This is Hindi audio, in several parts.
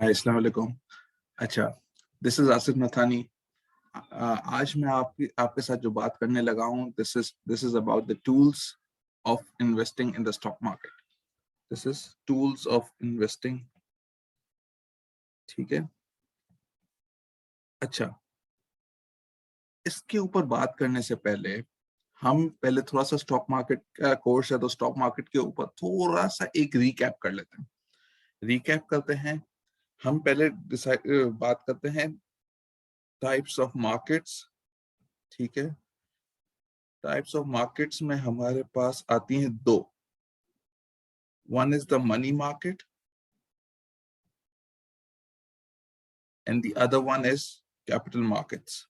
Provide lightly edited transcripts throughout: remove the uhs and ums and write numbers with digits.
हाय, अस्सलाम वालेकुम। अच्छा, दिस इज आसिफ नथानी। आज मैं आपके साथ जो बात करने लगा हूँ, this is about the tools of investing in the stock market. This is tools of investing. ठीक है। अच्छा, इसके ऊपर बात करने से पहले हम पहले थोड़ा सा स्टॉक मार्केट का कोर्स है, तो स्टॉक मार्केट के ऊपर थोड़ा सा एक रीकैप कर लेते हैं। रीकैप करते हैं। हम पहले बात करते हैं टाइप्स ऑफ मार्केट्स। ठीक है। टाइप्स ऑफ मार्केट्स में हमारे पास आती हैं दो। One is the money market and the other one is capital markets.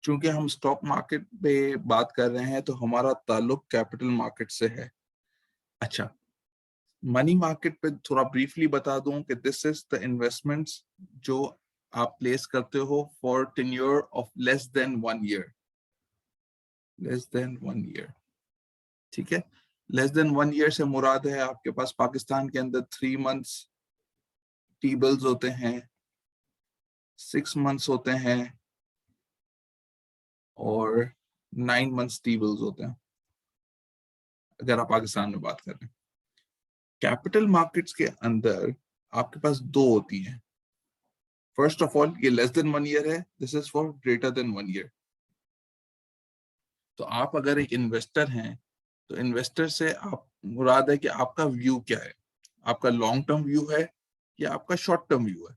चूंकि हम स्टॉक मार्केट पे बात कर रहे हैं तो हमारा ताल्लुक कैपिटल मार्केट से है। अच्छा, मनी मार्केट पे थोड़ा ब्रीफली बता दूं कि दिस इज द इन्वेस्टमेंट्स जो आप प्लेस करते हो for tenure of less than 1 year. Less than 1 year. ठीक है। लेस देन 1 ईयर से मुराद है आपके पास पाकिस्तान के अंदर 3 मंथ्स टी बिल्स होते हैं, 6 मंथ्स होते हैं और 9 मंथ्स टी बिल्स होते हैं, अगर आप पाकिस्तान में बात कर रहे हैं। कैपिटल मार्केट्स के अंदर आपके पास दो होती हैं। फर्स्ट ऑफ ऑल, ये लेस देन 1 ईयर है, this is for greater than 1 year. तो आप अगर एक इन्वेस्टर हैं तो इन्वेस्टर से आप मुराद है कि आपका व्यू क्या है, आपका लॉन्ग टर्म व्यू है या आपका शॉर्ट टर्म व्यू है।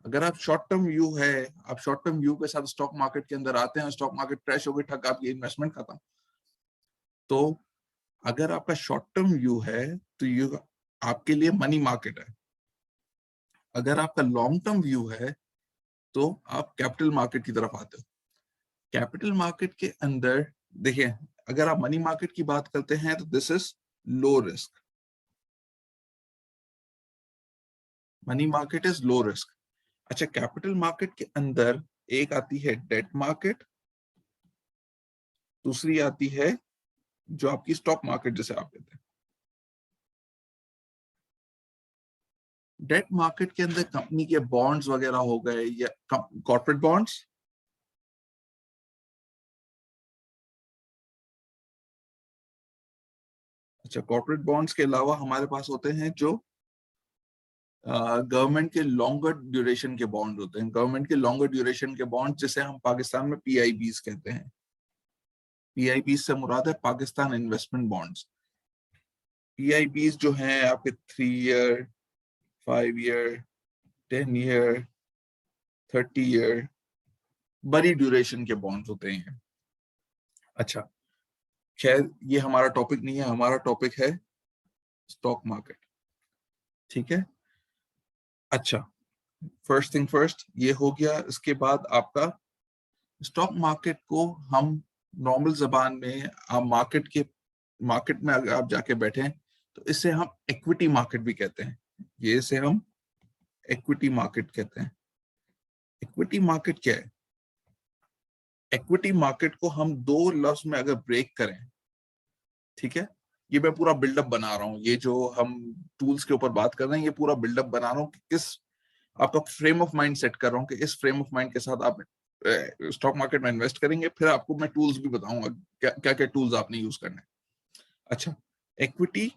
अगर आप शॉर्ट टर्म व्यू है, आप शॉर्ट टर्म व्यू के साथ स्टॉक मार्केट के अंदर आते हैं, स्टॉक मार्केट क्रैश हो गई, ठग, आपकी इन्वेस्टमेंट खत्म। तो अगर आपका शॉर्ट टर्म व्यू है तो ये आपके लिए मनी मार्केट है। अगर आपका लॉन्ग टर्म व्यू है तो आप कैपिटल मार्केट की तरफ आते हो। कैपिटल मार्केट के अंदर देखिए, अगर आप मनी मार्केट की बात करते हैं तो this is low risk. Money market is low risk. अच्छा, कैपिटल मार्केट के अंदर एक आती है डेट मार्केट, दूसरी आती है जो आपकी स्टॉक मार्केट जिसे आप कहते हैं। डेट मार्केट के अंदर कंपनी के बॉन्ड्स वगैरह हो गए या कॉर्पोरेट बॉन्ड्स। अच्छा, कॉर्पोरेट बॉन्ड्स के अलावा हमारे पास होते हैं जो गवर्नमेंट के लॉन्गर ड्यूरेशन के बॉन्ड होते हैं। गवर्नमेंट के लॉन्गर ड्यूरेशन के बॉन्ड जिसे हम पाकिस्तान में पीआईबीज कहते हैं। पीआईबीज से मुराद है पाकिस्तान इन्वेस्टमेंट बॉन्ड्स। पीआईबीज जो हैं आपके 3 ईयर, 5 ईयर, 10 ईयर, 30 ईयर, बड़ी ड्यूरेशन के बॉन्ड होते हैं। अच्छा, खैर ये हमारा टॉपिक नहीं है, हमारा टॉपिक है स्टॉक मार्केट। ठीक है। अच्छा, फर्स्ट थिंग फर्स्ट ये हो गया। इसके बाद आपका स्टॉक मार्केट को हम नॉर्मल जबान में, आप मार्केट में अगर आप जाके बैठे तो इसे हम इक्विटी मार्केट भी कहते हैं। ये इसे हम इक्विटी मार्केट कहते हैं। इक्विटी मार्केट क्या है? इक्विटी मार्केट को हम दो लफ्ज में अगर ब्रेक करें, ठीक है, ये मैं पूरा बिल्डअप बना रहा हूँ, ये जो हम टूल्स के ऊपर बात कर रहे हैं ये पूरा बिल्डअप बना रहा हूँ कि किस आपका फ्रेम ऑफ माइंड सेट कर रहा हूँ कि इस फ्रेम ऑफ माइंड के साथ आप स्टॉक मार्केट में इन्वेस्ट करेंगे। फिर आपको मैं टूल्स भी बताऊंगा क्या क्या टूल्स आपने यूज करने। अच्छा, इक्विटी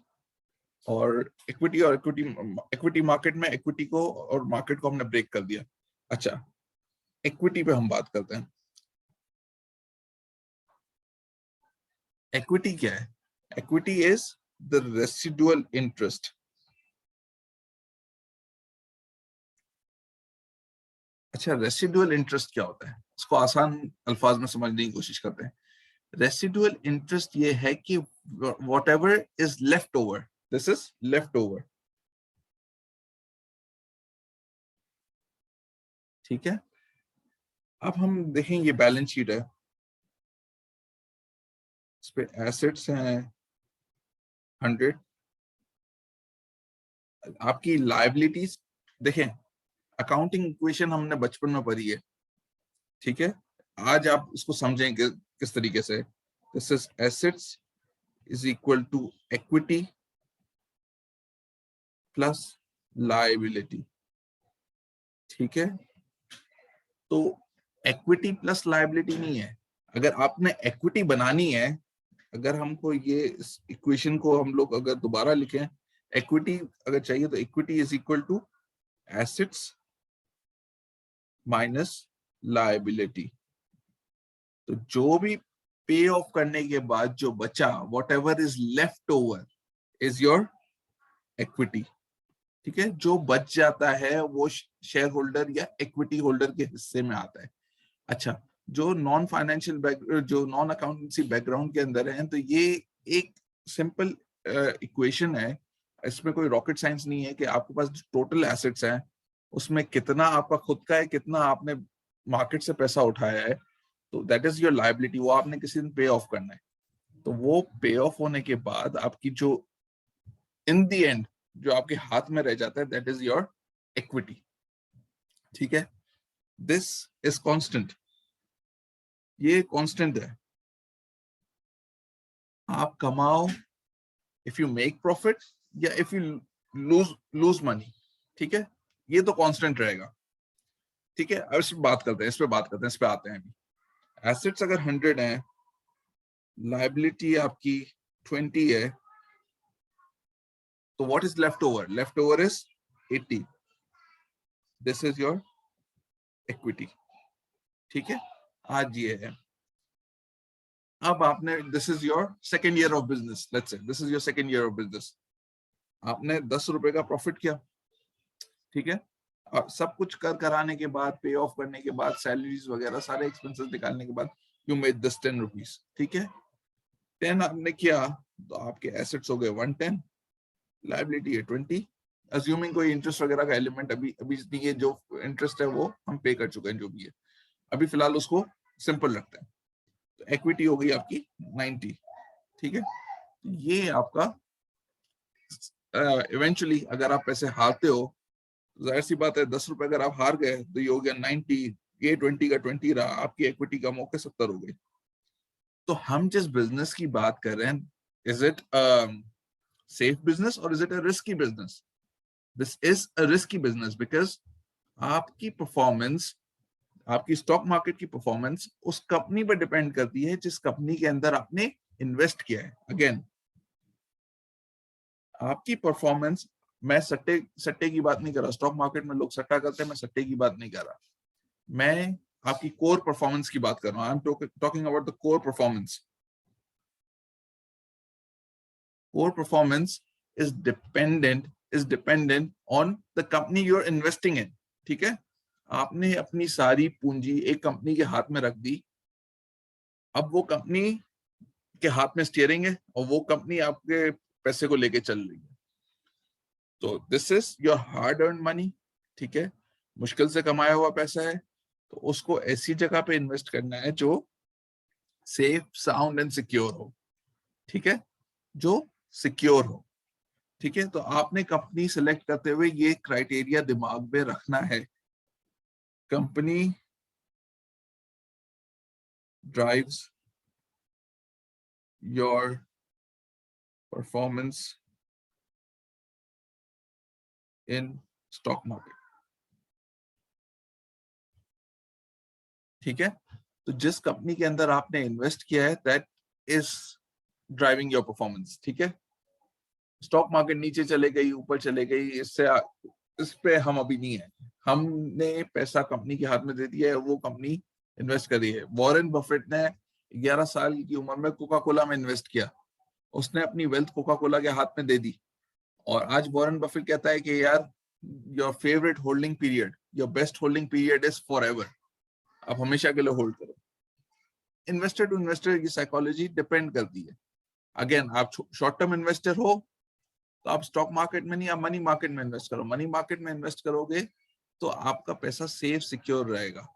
और इक्विटी मार्केट में इक्विटी को और मार्केट को हमने ब्रेक कर दिया। अच्छा, इक्विटी पे हम बात करते हैं। इक्विटी क्या है? Equity is the residual interest. अच्छा, रेसिडुअल इंटरेस्ट क्या होता है? इसको आसान अल्फाज में समझने की कोशिश करते हैं। रेसिडुअल इंटरेस्ट ये है कि what ever is left over, this is left over. ठीक है। अब हम देखें, ये बैलेंस शीट है, इस पे एसेट्स हैं 100, आपकी लाइबिलिटीज देखें। अकाउंटिंग इक्वेशन हमने बचपन में पढ़ी है, ठीक है। आज आप इसको समझेंगे किस तरीके से। This is assets is equal to equity plus liability, ठीक है। तो इक्विटी प्लस लायबिलिटी नहीं है। अगर आपने इक्विटी बनानी है, अगर हमको ये इक्वेशन को हम लोग अगर दोबारा लिखें, इक्विटी अगर चाहिए तो equity is equal to assets minus liability. तो जो भी पे ऑफ करने के बाद जो बचा, what ever is left over is your equity, ठीक है। जो बच जाता है वो शेयर होल्डर या इक्विटी होल्डर के हिस्से में आता है। अच्छा, जो नॉन फाइनेंशियल जो नॉन अकाउंटेंसी बैकग्राउंड के अंदर है, तो ये एक सिंपल इक्वेशन है। इसमें कोई रॉकेट साइंस नहीं है कि आपके पास जो टोटल एसेट्स हैं उसमें कितना आपका खुद का है, कितना आपने मार्केट से पैसा उठाया है, तो दैट इज योर लायबिलिटी। वो आपने किसी दिन पे ऑफ करना है। तो वो पे ऑफ होने के बाद आपकी जो इन द एंड जो आपके हाथ में रह जाता है, दैट इज योर इक्विटी, ठीक है। दिस इज कांस्टेंट, ये कांस्टेंट है। आप कमाओ, इफ यू मेक प्रॉफिट या इफ यू लूज मनी, ठीक है, ये तो कांस्टेंट रहेगा, ठीक है। अब इस पे बात करते हैं, इस पे आते हैं अभी। एसेट्स अगर 100 है, लायबिलिटी आपकी 20 है, तो what is left over? Left over is 80। This is your equity, ठीक है। आज ये है। अब आपने, this is your second year of business, let's say this is your second year of business. आपने 10 रुपए का प्रॉफिट किया, ठीक है। और सब कुछ कर कराने के बाद, पे ऑफ करने के बाद, सैलरीज वगैरह सारे एक्सपेंसेस निकालने के बाद, यू मेड दिस 10 रुपीज, ठीक है। 10 आपने किया तो आपके एसेट्स हो गए 110, लायबिलिटी है 20। अज्यूमिंग कोई इंटरेस्ट वगैरह का एलिमेंट अभी नहीं है, जो इंटरेस्ट है वो हम पे कर चुके हैं, जो भी है अभी फिलहाल उसको सिंपल रखते हैं। तो इक्विटी हो गई आपकी 90, ठीक है। ये आपका इवेंचुअली अगर आप पैसे हारते हो, जाहिर सी बात है 10 रुपए अगर आप हार गए तो ये हो गया 90, ये 20 का 20 रहा, आपकी इक्विटी कम होकर 70 हो गई। तो हम जिस बिजनेस की बात कर रहे हैं, इज इट सेफ बिजनेस और is it a risky business? This is a risky business because आपकी परफॉर्मेंस, आपकी स्टॉक मार्केट की परफॉर्मेंस उस कंपनी पर डिपेंड करती है जिस कंपनी के अंदर आपने इन्वेस्ट किया है। अगेन, आपकी परफॉर्मेंस, मैं सट्टे की बात नहीं कर रहा। स्टॉक मार्केट में लोग सट्टा करते हैं, मैं सट्टे की बात नहीं कर रहा। मैं आपकी कोर परफॉर्मेंस की बात कर रहा हूं। I am talking about the core performance. Core performance is dependent on the company you are investing in, ठीक है। आपने अपनी सारी पूंजी एक कंपनी के हाथ में रख दी, अब वो कंपनी के हाथ में स्टीयरिंग है और वो कंपनी आपके पैसे को लेके चल रही है। तो this is your hard earn money, ठीक है, मुश्किल से कमाया हुआ पैसा है। तो उसको ऐसी जगह पे इन्वेस्ट करना है जो सेफ, साउंड एंड सिक्योर हो, ठीक है, जो सिक्योर हो, ठीक है। तो आपने कंपनी सिलेक्ट करते हुए ये क्राइटेरिया दिमाग में रखना है। Company drives your performance in stock market, ठीक है। तो जिस कंपनी के अंदर आपने इन्वेस्ट किया है, that is driving your performance, ठीक है। स्टॉक मार्केट नीचे चले गई, ऊपर चले गई, इस पे हम अभी नहीं है। हमने पैसा कंपनी के हाथ में दे दिया है, वो कंपनी इन्वेस्ट करी है। वॉरेन बफेट ने 11 साल की उम्र में कोका कोला में इन्वेस्ट किया। उसने अपनी वेल्थ कोका कोला के हाथ में दे दी, और आज वॉरेन बफेट कहता है कि यार, your favourite holding period, your best holding period is for ever. आप हमेशा के लिए होल्ड करो। इन्वेस्टर टू इन्वेस्टर की साइकोलॉजी डिपेंड करती है। अगेन, आप शॉर्ट टर्म इन्वेस्टर हो तो आप स्टॉक मार्केट में नहीं, आप मनी मार्केट में इन्वेस्ट करो। मनी मार्केट में इन्वेस्ट करोगे तो आपका पैसा सेफ, सिक्योर रहेगा,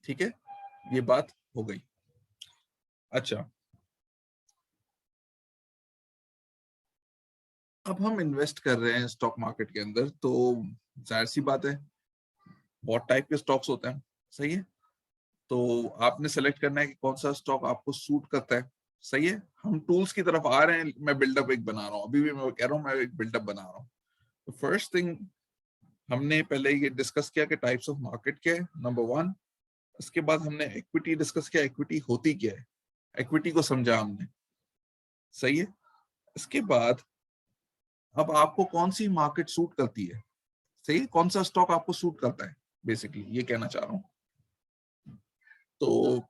ठीक है। ये बात हो गई। अच्छा, अब हम इन्वेस्ट कर रहे हैं स्टॉक मार्केट के अंदर, तो जाहिर सी बात है बहुत टाइप के स्टॉक्स होते हैं, सही है। तो आपने सेलेक्ट करना है कि कौन सा स्टॉक आपको सूट करता है, सही है। हम टूल्स की तरफ आ रहे हैं, मैं बिल्डअप एक बना रहा हूँ, अभी भी मैं कह रहा हूँ मैं एक बिल्डअप बना रहा हूँ। फर्स्ट थिंग हमने पहले ये डिस्कस किया कि टाइप्स ऑफ मार्केट क्या है, नंबर 1। इसके बाद हमने इक्विटी डिस्कस किया, इक्विटी होती क्या है, इक्विटी को समझा हमने, सही है। इसके बाद अब आपको कौन सी मार्केट सूट करती है, सही है, कौन सा स्टॉक आपको सूट करता है, बेसिकली ये कहना चाह रहा हूं। तो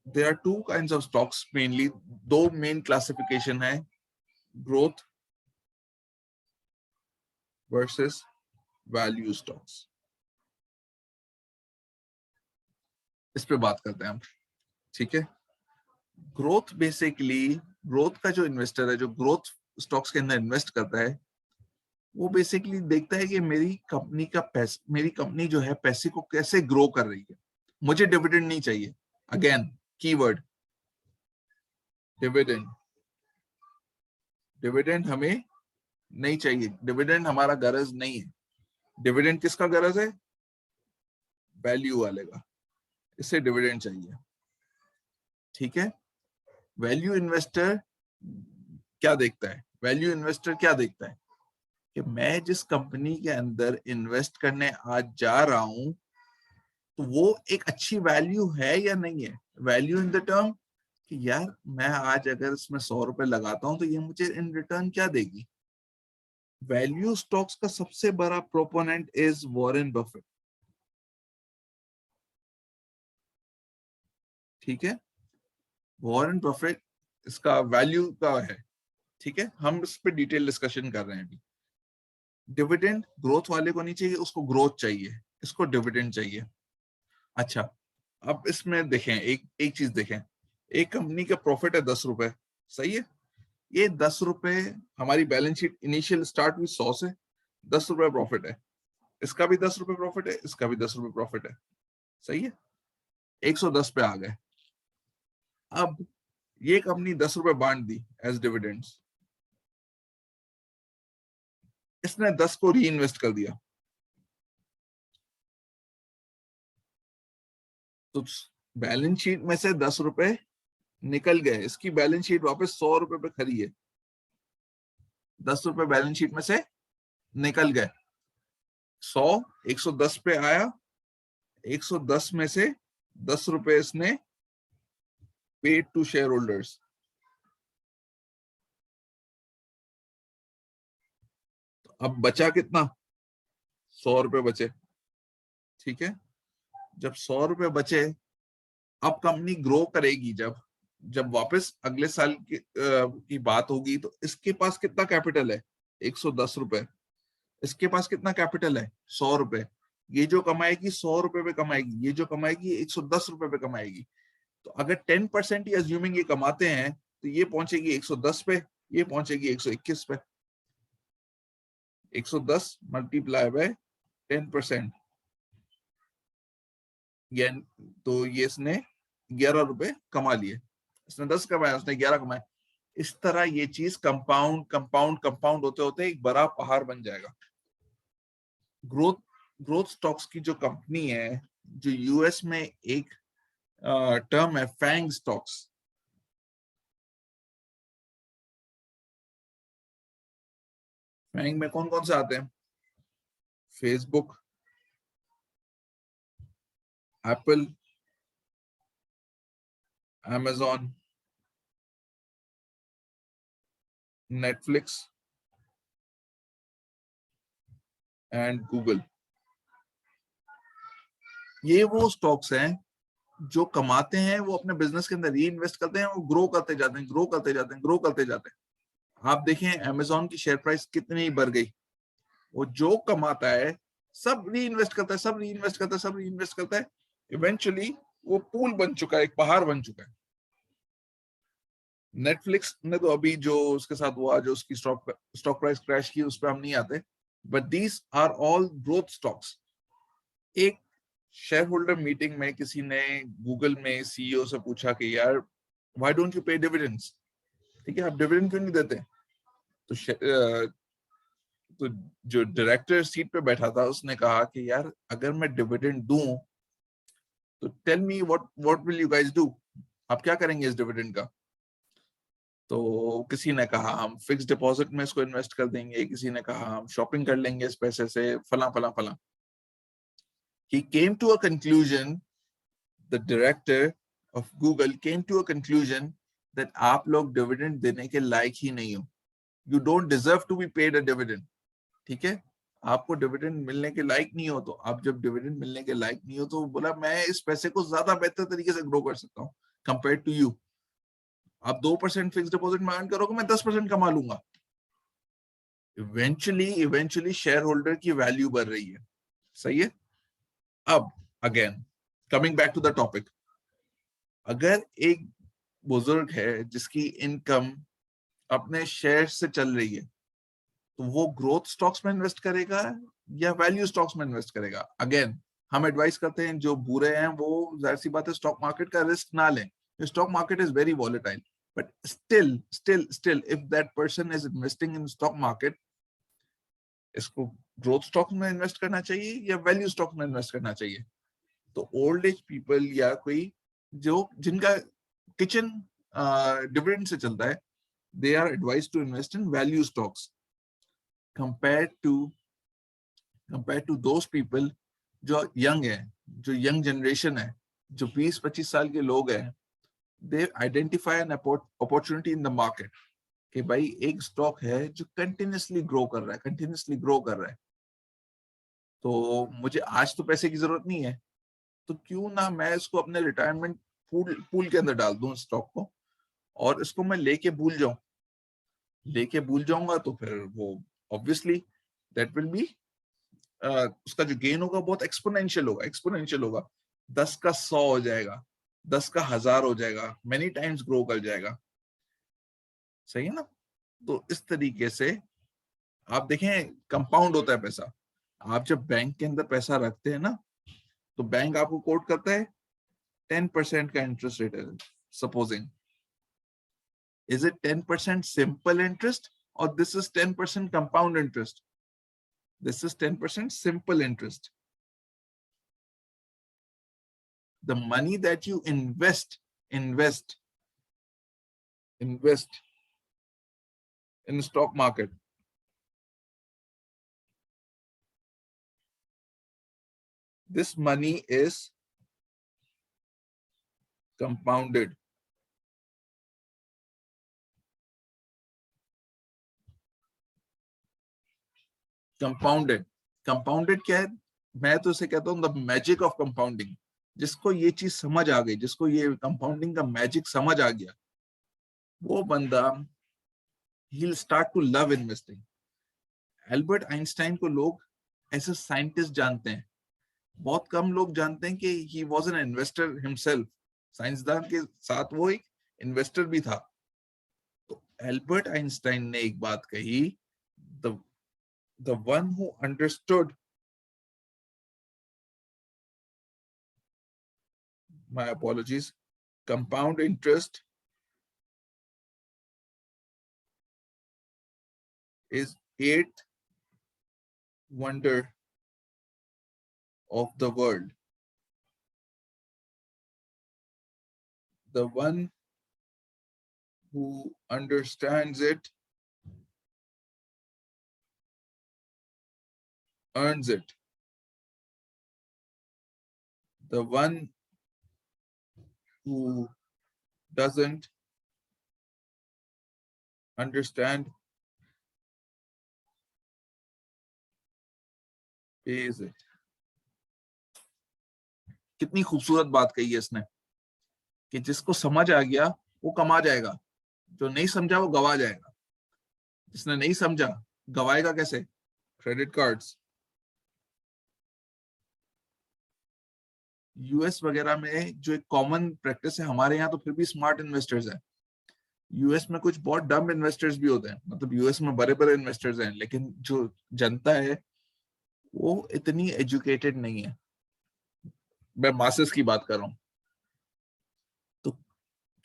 there are two kinds of stocks mainly, दो मेन क्लासिफिकेशन है, ग्रोथ वर्सेस वैल्यू स्टॉक्स। इस पे बात करते हैं हम, ठीक है। ग्रोथ बेसिकली, ग्रोथ का जो इन्वेस्टर है, जो ग्रोथ स्टॉक्स के अंदर इन्वेस्ट करता है, वो बेसिकली देखता है कि मेरी कंपनी का पैसा, मेरी कंपनी जो है पैसे को कैसे ग्रो कर रही है। मुझे डिविडेंड नहीं चाहिए, अगेन कीवर्ड डिविडेंड, डिविडेंड हमें नहीं चाहिए, डिविडेंड हमारा गरज नहीं है। डिविडेंड किसका गरज है, वैल्यू वाले का, इससे डिविडेंड चाहिए, ठीक है। वैल्यू इन्वेस्टर क्या देखता है, वैल्यू इन्वेस्टर क्या देखता है कि मैं जिस कंपनी के अंदर इन्वेस्ट करने आज जा रहा हूं, तो वो एक अच्छी वैल्यू है या नहीं है। वैल्यू इन द टर्म कि यार मैं आज अगर इसमें 100 रुपए लगाता हूं तो ये मुझे इन रिटर्न क्या देगी। वैल्यू स्टॉक्स का सबसे बड़ा प्रोपोनेंट इज वॉरेन बफेट, ठीक है। वॉरेन बफेट इसका वैल्यू का है, ठीक है। हम इस पे डिटेल डिस्कशन कर रहे हैं अभी। डिविडेंड ग्रोथ वाले को नहीं चाहिए, उसको ग्रोथ चाहिए, इसको डिविडेंड चाहिए। अच्छा, अब इसमें देखें, एक एक चीज देखें, एक कंपनी का प्रॉफिट है 10 रुपए, सही है। ये 10 रुपए हमारी बैलेंस शीट इनिशियल स्टार्ट हुई 100 से, 10 रुपए प्रॉफिट है, इसका भी 10 रुपए प्रॉफिट है, इसका भी 10 रुपए प्रॉफिट है, सही है। 110 पे आ गए। अब ये कंपनी 10 रुपए बांट दी एज डिविडेंड्स, इसने 10 को री इन्वेस्ट कर दिया, तो बैलेंस शीट में से 10 रुपए निकल गए, इसकी बैलेंस शीट वापस 100 रुपए पे खड़ी है, 10 रुपए बैलेंस शीट में से निकल गए, 100 110 पे आया, 110 में से 10 रुपए इसने पेड टू शेयर होल्डर्स, अब बचा कितना, 100 रुपए बचे, ठीक है। जब 100 रुपए बचे, अब कंपनी ग्रो करेगी, जब जब वापस अगले साल की बात होगी, तो इसके पास कितना कैपिटल है, 110 रुपए, इसके पास कितना कैपिटल है, 100 रुपए। ये जो कमाएगी 100 रुपए पे कमाएगी, ये जो कमाएगी 110 रुपए पे कमाएगी। तो अगर 10% ही अज्यूमिंग ये कमाते हैं, तो ये पहुंचेगी 110 पे, ये पहुंचेगी 121 पे। 110 मल्टीप्लाई बाय 10%, तो ये इसने 11 रुपए कमा लिए, इसने 10 कमाया, उसने 11 कमाए। इस तरह ये चीज कंपाउंड कंपाउंड कंपाउंड होते होते एक बड़ा पहाड़ बन जाएगा। ग्रोथ ग्रोथ स्टॉक्स की जो कंपनी है, जो यूएस में एक टर्म है फैंग स्टॉक्स, फैंग में कौन कौन से आते हैं, Facebook, Apple, amazon, Netflix and Google. ये वो स्टॉक्स हैं जो कमाते हैं, वो अपने बिजनेस के अंदर री इन्वेस्ट करते हैं, वो ग्रो करते जाते हैं, ग्रो करते जाते हैं, ग्रो करते जाते हैं। आप देखें अमेजोन की शेयर प्राइस कितनी बढ़ गई, वो जो कमाता है सब री इन्वेस्ट करता है, सब री इन्वेस्ट करता है, सब री इन्वेस्ट करता है, इवेंचुअली वो पूल बन चुका है, एक पहाड़ बन चुका है। नेटफ्लिक्स ने तो अभी जो उसके साथ हुआ, जो उसकी स्टॉक प्राइस क्रैश की, उस पर हम नहीं आते, but these are all growth stocks. एक शेयर होल्डर मीटिंग में किसी ने गूगल में सीईओ से पूछा कि यार व्हाई डोंट यू पे डिविडेंड्स, ठीक है, आप डिविडेंड क्यों नहीं देते। तो जो डायरेक्टर सीट पे बैठा था, उसने कहा कि यार अगर मैं डिविडेंड दूं, तो tell me what what will you guys do, आप क्या करेंगे इस डिविडेंड का। तो किसी ने कहा हम फिक्स डिपॉजिट में इसको इन्वेस्ट कर देंगे, किसी ने कहा हम शॉपिंग कर लेंगे इस पैसे से, फला फला फला. He came to a conclusion, the director of Google came to a conclusion that आप लोग डिविडेंड देने के लायक ही नहीं हो. You don't deserve to be paid a dividend. ठीक है, आपको डिविडेंड मिलने के लायक नहीं हो. तो आप जब डिविडेंड मिलने के लायक नहीं हो तो बोला मैं इस पैसे को ज्यादा बेहतर तरीके से ग्रो कर सकता हूँ कंपेयर टू यू. आप 2% फिक्स डिपॉजिट में अर्न करोगे, मैं 10% कमा लूंगा. इवेंचुअली शेयर होल्डर की वैल्यू बढ़ रही है. सही है. अब again coming back to the topic, अगर एक बुजुर्ग है जिसकी इनकम अपने शेयर से चल रही है, तो वो ग्रोथ स्टॉक्स में इन्वेस्ट करेगा या वैल्यू स्टॉक्स में इन्वेस्ट करेगा? अगेन हम एडवाइस करते हैं जो बुरे हैं वो जाहिर सी बात है स्टॉक मार्केट का रिस्क ना लें. Stock market is very volatile, but still if that person is investing in stock market, इसको ग्रोथ स्टॉक में इन्वेस्ट करना चाहिए या वैल्यू स्टॉक में इन्वेस्ट करना चाहिए? तो ओल्ड एज पीपल या कोई जो जिनका किचन डिविडेंड से चलता है, they are advised to invest in value stocks compared to those people जो यंग है, जो यंग जनरेशन है, जो 20-25 साल के लोग हैं. they identify an opportunity in the market कि भाई एक स्टॉक है जो कंटिन्यूसली ग्रो कर रहा है, तो मुझे आज तो पैसे की जरूरत नहीं है, तो क्यों ना मैं इसको अपने रिटायरमेंट पूल के अंदर डाल दूं स्टॉक को, और इसको मैं लेके भूल जाऊंगा. तो फिर वो ऑब्वियसली दैट विल बी उसका जो गेन होगा बहुत एक्सपोनेंशियल होगा. 10 का 100 हो जाएगा, 10 का 1000 हो जाएगा, मेनी टाइम्स ग्रो कर जाएगा. सही है ना. तो इस तरीके से आप देखें कंपाउंड होता है पैसा. आप जब बैंक के अंदर पैसा रखते हैं ना, तो बैंक आपको कोट करता है 10% का इंटरेस्ट रेट है. Supposing, is it 10% simple interest or this is 10% compound interest? This is 10% simple interest. The money that you invest in stock market, this money is compounded. Compounded क्या है? मैं तो इसे कहता हूं द मैजिक ऑफ कंपाउंडिंग. जिसको ये चीज समझ आ गई, जिसको ये कंपाउंडिंग का मैजिक समझ आ गया, वो बंदा he'll start to love investing. Albert Einstein को लोग ऐसे साइंटिस्ट जानते हैं, बहुत कम लोग जानते हैं कि he was an investor himself. साइंसदान के साथ वो एक इन्वेस्टर भी था. तो एल्बर्ट आइंस्टाइन ने एक बात कही, the one who understood, my apologies, compound interest is eighth wonder of the world. The one who understands it earns it. The one who doesn't understand pays it. कितनी खूबसूरत बात कही है इसने कि जिसको समझ आ गया वो कमा जाएगा, जो नहीं समझा वो गवा जाएगा. जिसने नहीं समझा गवाएगा कैसे? Credit cards. यूएस वगैरह में जो एक कॉमन प्रैक्टिस है, हमारे यहाँ तो फिर भी स्मार्ट इन्वेस्टर्स हैं. यूएस में कुछ बहुत डम इन्वेस्टर्स भी होते हैं, मतलब यूएस में बड़े बड़े इन्वेस्टर्स हैं, लेकिन जो जनता है वो इतनी एजुकेटेड नहीं है. मैं मासेस की बात कर रहा हूँ. तो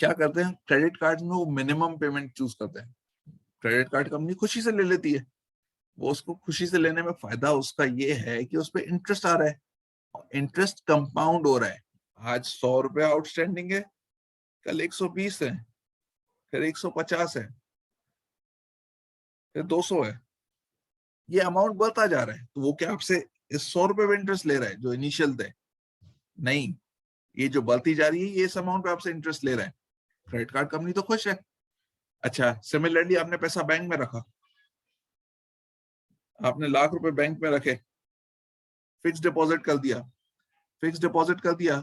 क्या करते हैं, क्रेडिट कार्ड में वो मिनिमम पेमेंट चूज करते हैं. क्रेडिट कार्ड कंपनी खुशी से ले लेती है. वो उसको खुशी से लेने में फायदा उसका ये है कि उस पर इंटरेस्ट आ रहा है, इंटरेस्ट कंपाउंड हो रहा है. आज 100 रुपया आउटस्टैंडिंग है, कल 120 है, फिर 150 है, फिर 200 है, ये अमाउंट बढ़ता जा रहा है। तो वो क्या आपसे इस 100 रुपए पे इंटरेस्ट ले रहा है जो इनिशियल थे? नहीं, ये जो बढ़ती जा रही है ये इस अमाउंट पे आपसे इंटरेस्ट ले रहा है। क्रेडिट कार्ड कंपनी तो खुश है। अच्छा, सिमिलरली आपने पैसा बैंक में रखा, आपने लाख रुपए बैंक में रखे, फिक्स डिपॉजिट कर दिया, फिक्स डिपॉजिट कर दिया,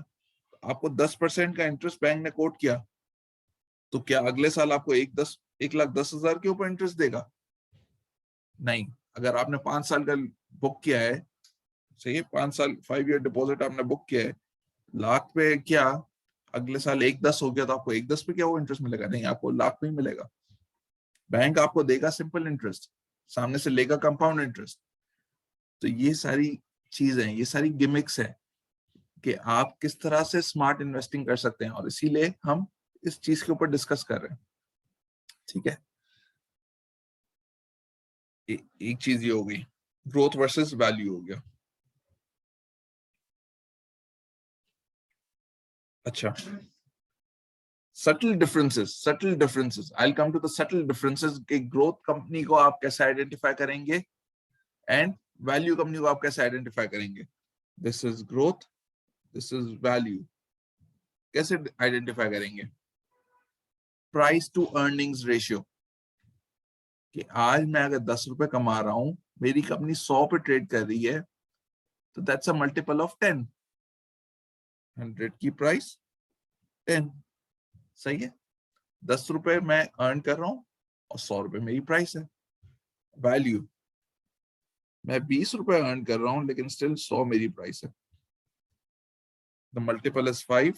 आपको 10% का इंटरेस्ट बैंक ने कोट किया, तो क्या अगले साल आपको 1,10,000 के ऊपर इंटरेस्ट देगा? नहीं। अगर आपने 5 साल का बुक किया है, सही, 5 साल 5 ईयर डिपॉजिट आपने बुक किया है, लाख पे क्या अगले साल 1,10 हो गया तो आपको 1,10 पे क्या वो इंटरेस्ट मिलेगा? नहीं, आपको लाख पे ही मिलेगा। बैंक आपको देगा सिंपल इंटरेस्ट, सामने से लेगा कंपाउंड इंटरेस्ट। तो ये सारी चीजें, ये सारी गिमिक्स है कि आप किस तरह से स्मार्ट इन्वेस्टिंग कर सकते हैं, और इसीलिए हम इस चीज के ऊपर डिस्कस कर रहे हैं। ठीक है, एक चीज ये हो गई, ग्रोथ वर्सेस वैल्यू हो गया। अच्छा, subtle differences, I will come to the subtle differences कि ग्रोथ कंपनी को आप कैसे आइडेंटिफाई करेंगे एंड वैल्यू कंपनी को आप कैसे आइडेंटिफाई करेंगे। This is growth, this is value. कैसे आइडेंटिफाई करेंगे? प्राइस टू अर्निंग्स रेशियो, कि आज मैं अगर 10 रुपए कमा रहा हूं, मेरी कंपनी 100 पे ट्रेड कर रही है, तो दैट्स अ मल्टीपल ऑफ 10। 100 की प्राइस 10, सही है। 10 रुपए मैं अर्न कर रहा हूं और 100 रुपए मेरी प्राइस है। वैल्यू, मैं 20 रुपए अर्न कर रहा हूं लेकिन स्टिल 100 मेरी प्राइस है। The multiple is 5,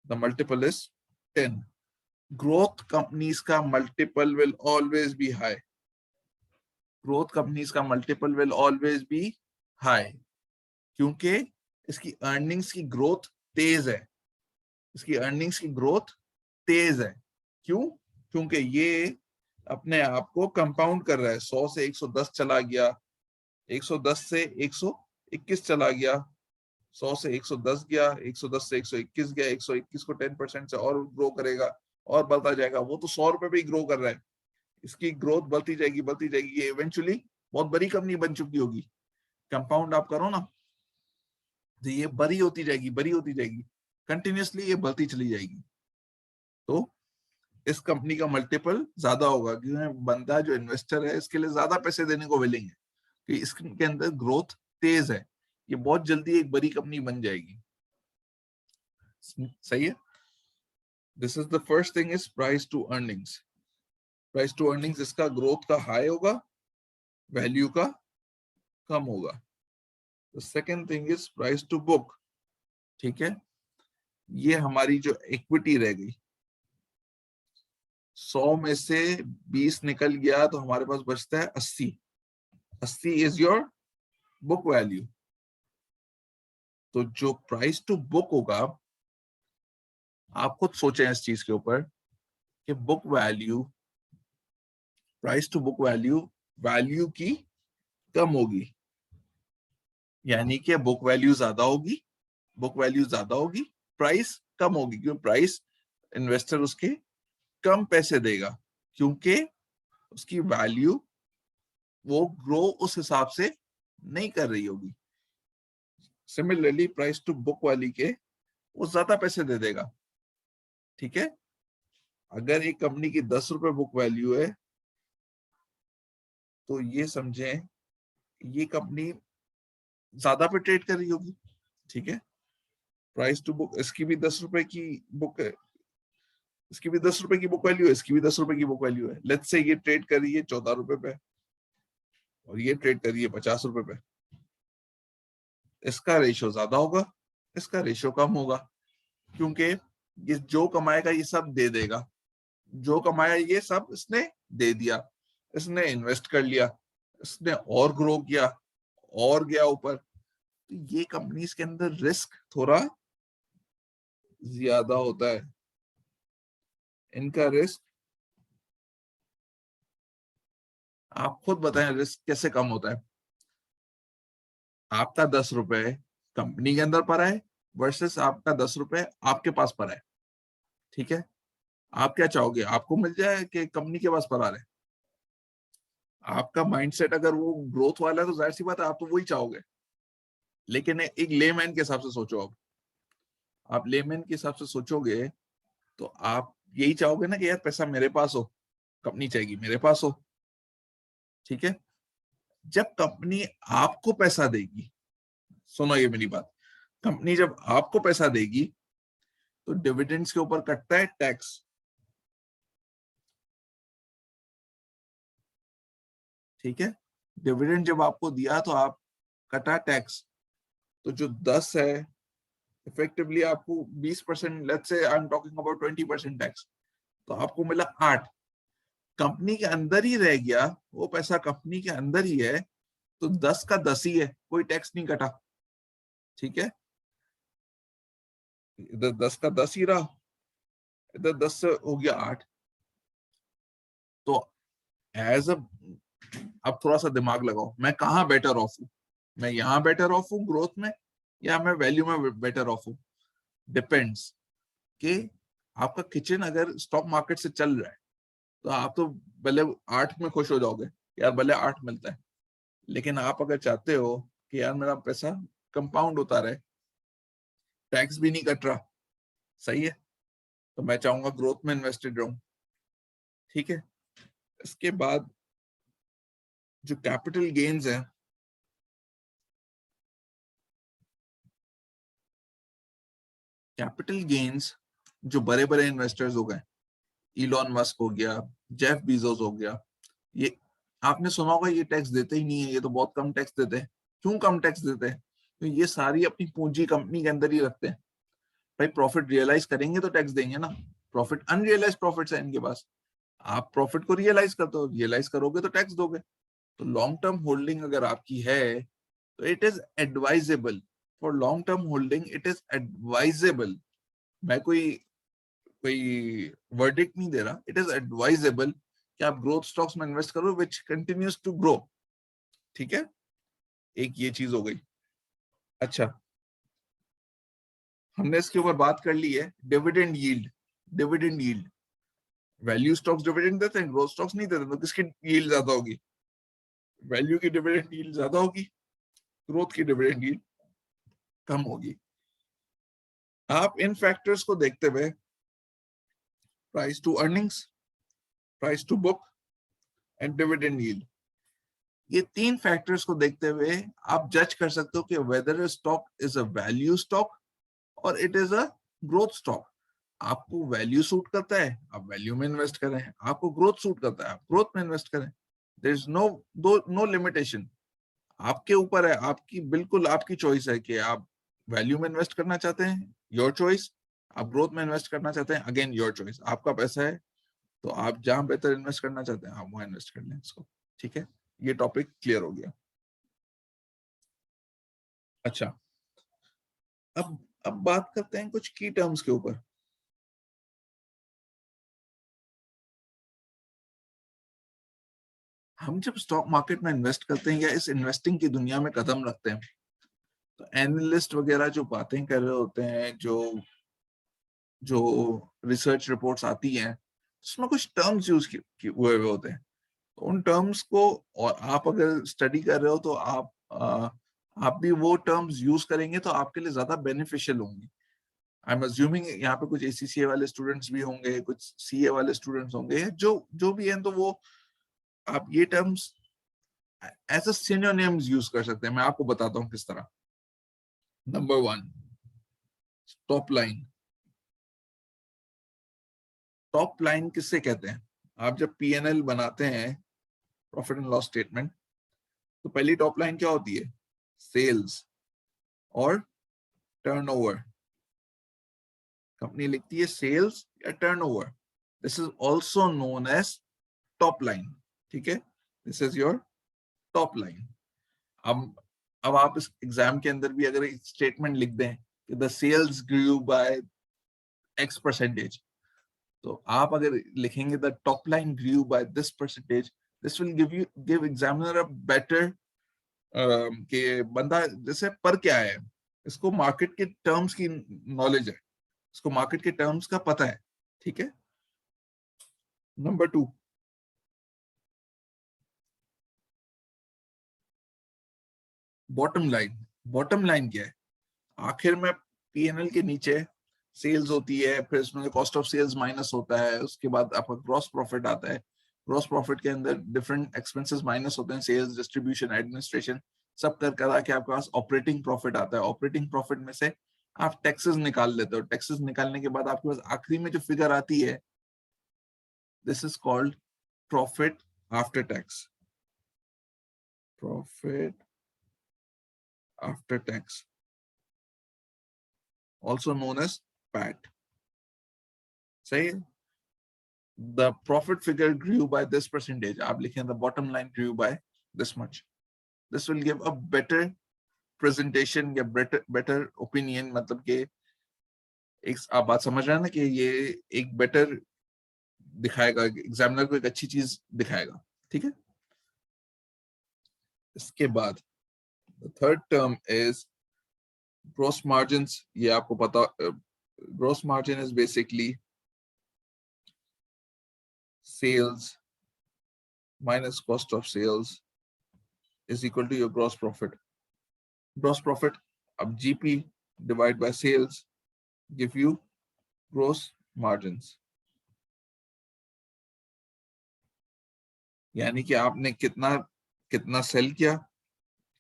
the multiple is 10। Growth companies का multiple will always be high, growth companies का multiple will always be high, क्योंकि इसकी अर्निंग्स की ग्रोथ तेज है, इसकी अर्निंग्स की ग्रोथ तेज है। क्यों? क्योंकि ये अपने आप को कंपाउंड कर रहा है। 100 से 110 चला गया, 110 से 121 चला गया, 100 से 110 गया, 110 से 121 गया, 121 को 10% से और ग्रो करेगा और बढ़ता जाएगा। वो तो 100 रुपए पे ही ग्रो कर रहा है, इसकी ग्रोथ बढ़ती जाएगी, बढ़ती जाएगी, ये इवेंचुअली बहुत बड़ी कंपनी बन चुकी होगी। कंपाउंड आप करो ना, तो ये बड़ी होती जाएगी, बड़ी होती जाएगी, कंटिन्यूअसली ये बढ़ती चली जाएगी। तो इस कंपनी का मल्टीपल ज्यादा होगा, क्योंकि बंदा जो इन्वेस्टर है इसके लिए ज्यादा पैसे देने को विलिंग है, कि इसके अंदर ग्रोथ तेज है, ये बहुत जल्दी एक बड़ी कंपनी बन जाएगी। सही है। This is the first thing is price to earnings. Price to earnings इसका ग्रोथ का हाई होगा, वैल्यू का कम होगा। The second thing is price to book. ठीक है, ये हमारी जो इक्विटी रह गई, 100 में से 20 निकल गया तो हमारे पास बचता है 80। 80 इज योर बुक वैल्यू। तो जो प्राइस टू बुक होगा, आप खुद सोचें इस चीज के ऊपर कि book value, price to book value, value की कम होगी, यानी कि बुक वैल्यू ज्यादा होगी, बुक वैल्यू ज्यादा होगी, प्राइस कम होगी, क्योंकि प्राइस इन्वेस्टर उसके कम पैसे देगा, क्योंकि उसकी वैल्यू वो ग्रो उस हिसाब से नहीं कर रही होगी। सिमिलरली प्राइस टू बुक वाली के वो ज्यादा पैसे दे देगा। ठीक है, अगर एक कंपनी की 10 रुपए बुक वैल्यू है, तो ये समझें ये कंपनी ज्यादा पे ट्रेड कर रही होगी। ठीक है, प्राइस टू बुक, इसकी भी 10 रुपए की बुक है, इसकी भी 10 रुपए की बुक वैल्यू है, इसकी भी 10 रुपए की बुक वैल्यू है। लेट्स से ये ट्रेड कर रही है 14 रुपए पे और ये ट्रेड कर रही है 50 रुपए पे। इसका रेशियो ज्यादा होगा, इसका रेशियो कम होगा, क्योंकि ये जो कमाएगा ये सब दे देगा, जो कमाया ये सब इसने दे दिया, इसने इन्वेस्ट कर लिया, इसने और ग्रो किया और गया ऊपर। तो ये कंपनीज के अंदर रिस्क थोड़ा ज्यादा होता है, इनका रिस्क, आप खुद बताएं रिस्क कैसे कम होता है। आपका 10 रुपए कंपनी के अंदर पड़ा है वर्सेस आपका 10 रुपए आपके पास पड़ा है। ठीक है, आप क्या चाहोगे, आपको मिल जाए कि कंपनी के पास फरार है? आपका माइंडसेट अगर वो ग्रोथ वाला है तो जाहिर सी बात है आप तो वही चाहोगे। लेकिन एक लेमैन के हिसाब से सोचो, अब आप लेमैन के हिसाब से सोचोगे तो आप यही चाहोगे ना कि यार पैसा मेरे पास हो, कंपनी चाहेगी मेरे पास हो। ठीक है, जब कंपनी आपको पैसा देगी, सुनो ये मेरी बात, कंपनी जब आपको पैसा देगी तो डिविडेंड्स के ऊपर कटता है टैक्स। ठीक है, डिविडेंड जब आपको दिया तो आप कटा टैक्स, तो जो 10 है इफेक्टिवली आपको 20%, let's say I am talking about 20% tax, तो आपको मिला 8, कंपनी के अंदर ही रह गया, वो पैसा कंपनी के अंदर ही है, तो 10 का 10 ही है, कोई टैक्स नहीं कटा। ठीक है, इधर 10 का 10 ही रहा, इधर 10 से हो गया 8। तो एज अ, अब थोड़ा सा दिमाग लगाओ, मैं कहाँ बेटर ऑफ हूँ? मैं यहाँ बेटर ऑफ हूँ ग्रोथ में, या मैं वैल्यू में बेटर ऑफ हूँ? डिपेंड्स कि आपका किचन अगर स्टॉक मार्केट से चल रहा है तो आप तो भले 8 में खुश हो जाओगे, यार भले 8 मिलता है, लेकिन आप अगर चाहते हो कि यार मेरा पैसा कंपाउंड होता रहे, टैक्स भी नहीं कट रहा, सही है, तो मैं चाहूंगा ग्रोथ में इन्वेस्टेड रहूं। ठीक है, इसके बाद जो कैपिटल गेन्स है, कैपिटल गेन्स जो बड़े बड़े इन्वेस्टर्स हो गए, इलॉन मस्क हो गया, जेफ बीजोस हो गया, ये आपने सुना होगा ये टैक्स देते ही नहीं है, ये तो बहुत कम टैक्स देते हैं। क्यों कम टैक्स देते हैं? तो ये सारी अपनी पूंजी कंपनी के अंदर ही रखते हैं। भाई प्रॉफिट रियलाइज करेंगे तो टैक्स देंगे ना, प्रॉफिट अनरियलाइज प्रॉफिट्स है इनके पास, आप प्रॉफिट को रियलाइज करते हो, रियलाइज करोगे तो टैक्स दोगे। तो लॉन्ग टर्म होल्डिंग अगर आपकी है तो it is advisable, for long term holding it is advisable, मैं कोई कोई वर्डिक्ट नहीं दे रहा, इट इज एडवाइजेबल कि आप ग्रोथ स्टॉक्स में इन्वेस्ट करो विच कंटिन्यूज टू ग्रो। ठीक है, एक ये चीज हो गई। अच्छा, हमने इसके ऊपर बात कर ली है dividend yield. Dividend yield, value stocks dividend देते हैं, ग्रोथ स्टॉक्स नहीं देते, तो किसकी यील्ड ज्यादा होगी? वैल्यू की डिविडेंड यील्ड ज्यादा होगी, ग्रोथ की डिविडेंड यील्ड कम होगी। आप इन फैक्टर्स को देखते हुए price to earnings, price to book and dividend yield, ये 3 फैक्टर्स को देखते हुए आप जज कर सकते हो कि whether stock is a value stock और it is a growth stock. आपको वैल्यू सूट करता है, आप वैल्यू में इन्वेस्ट करें, आपको ग्रोथ सूट करता है, आप ग्रोथ में इन्वेस्ट करें। देयर इज नो लिमिटेशन, आपके ऊपर है, आपकी बिल्कुल आपकी चॉइस है कि आप वैल्यू में इन्वेस्ट करना चाहते हैं, योर चॉइस, आप ग्रोथ में इन्वेस्ट करना चाहते हैं, अगेन योर चॉइस, आपका पैसा है, तो आप जहां बेहतर इन्वेस्ट करना चाहते हैं आप वहां इन्वेस्ट कर लें इसको। ठीक है, ये टॉपिक क्लियर हो गया। अच्छा, अब बात करते हैं कुछ की टर्म्स के ऊपर। हम जब स्टॉक मार्केट में इन्वेस्ट करते हैं या इस इन्वेस्टिंग की दुनिया में कदम रखते हैं, तो एनालिस्ट वगैरह जो बातें कर रहे होते हैं, जो जो रिसर्च रिपोर्ट्स आती हैं, उसमें कुछ टर्म्स यूज हुए हुए होते हैं। तो उन टर्म्स को, और आप अगर स्टडी कर रहे हो तो आप भी वो टर्म्स यूज करेंगे तो आपके लिए ज्यादा बेनिफिशियल होंगी। आई एम अज्यूमिंग यहाँ पे कुछ एसीसीए वाले स्टूडेंट्स भी होंगे, कुछ सीए वाले स्टूडेंट्स होंगे, जो जो भी हैं, तो वो आप ये terms as a synonyms use कर सकते हैं। मैं आपको बताता हूँ किस तरह। Number 1, top line. Top line किससे कहते हैं? आप जब पीएनएल बनाते हैं, प्रॉफिट एंड लॉस स्टेटमेंट, तो पहली टॉप लाइन क्या होती है? सेल्स और टर्नओवर। कंपनी लिखती है सेल्स या turnover, this is also known as top line. ठीक है, this is your top line. अब आप इस एग्जाम के अंदर भी अगर एक स्टेटमेंट लिख दें कि the sales grew by X percentage, तो आप अगर लिखेंगे the top line grew by this percentage, this will give examiner a better कि बंदा जैसे पर क्या है, इसको मार्केट के टर्म्स की नॉलेज है, इसको मार्केट के टर्म्स का पता है। ठीक है, number 2, bottom line. Bottom line क्या है? आखिर में पीएनएल के नीचे सेल्स होती है, फिर उसमें कॉस्ट ऑफ सेल्स माइनस होता है, उसके बाद आपका ग्रॉस प्रॉफिट आता है। ग्रॉस प्रॉफिट के अंदर डिफरेंट एक्सपेंसेस माइनस होते हैं, सेल्स, डिस्ट्रीब्यूशन, एडमिनिस्ट्रेशन, सब कर करा के आपके पास ऑपरेटिंग प्रॉफिट आता है। ऑपरेटिंग प्रॉफिट में से आप टैक्सेस निकाल लेते हो। टैक्सेस निकालने के बाद आपके पास आखिरी में जो फिगर आती है, this is called profit after tax. Profit after tax, also known as PAT. सही है? The profit figure grew by this percentage. आप लिखें the bottom line grew by this much. This will give a better presentation या better opinion, मतलब कि एक आप बात समझ रहे हैं ना कि ये एक बेटर दिखाएगा, एग्जामिनर को एक अच्छी चीज दिखाएगा। ठीक है? इसके बाद third term is gross margins. ये आपको पता, gross margin is basically sales minus cost of sales is equal to your gross profit. Gross profit, अब GP divide by sales give you gross margins. यानी कि आपने कितना कितना सेल किया,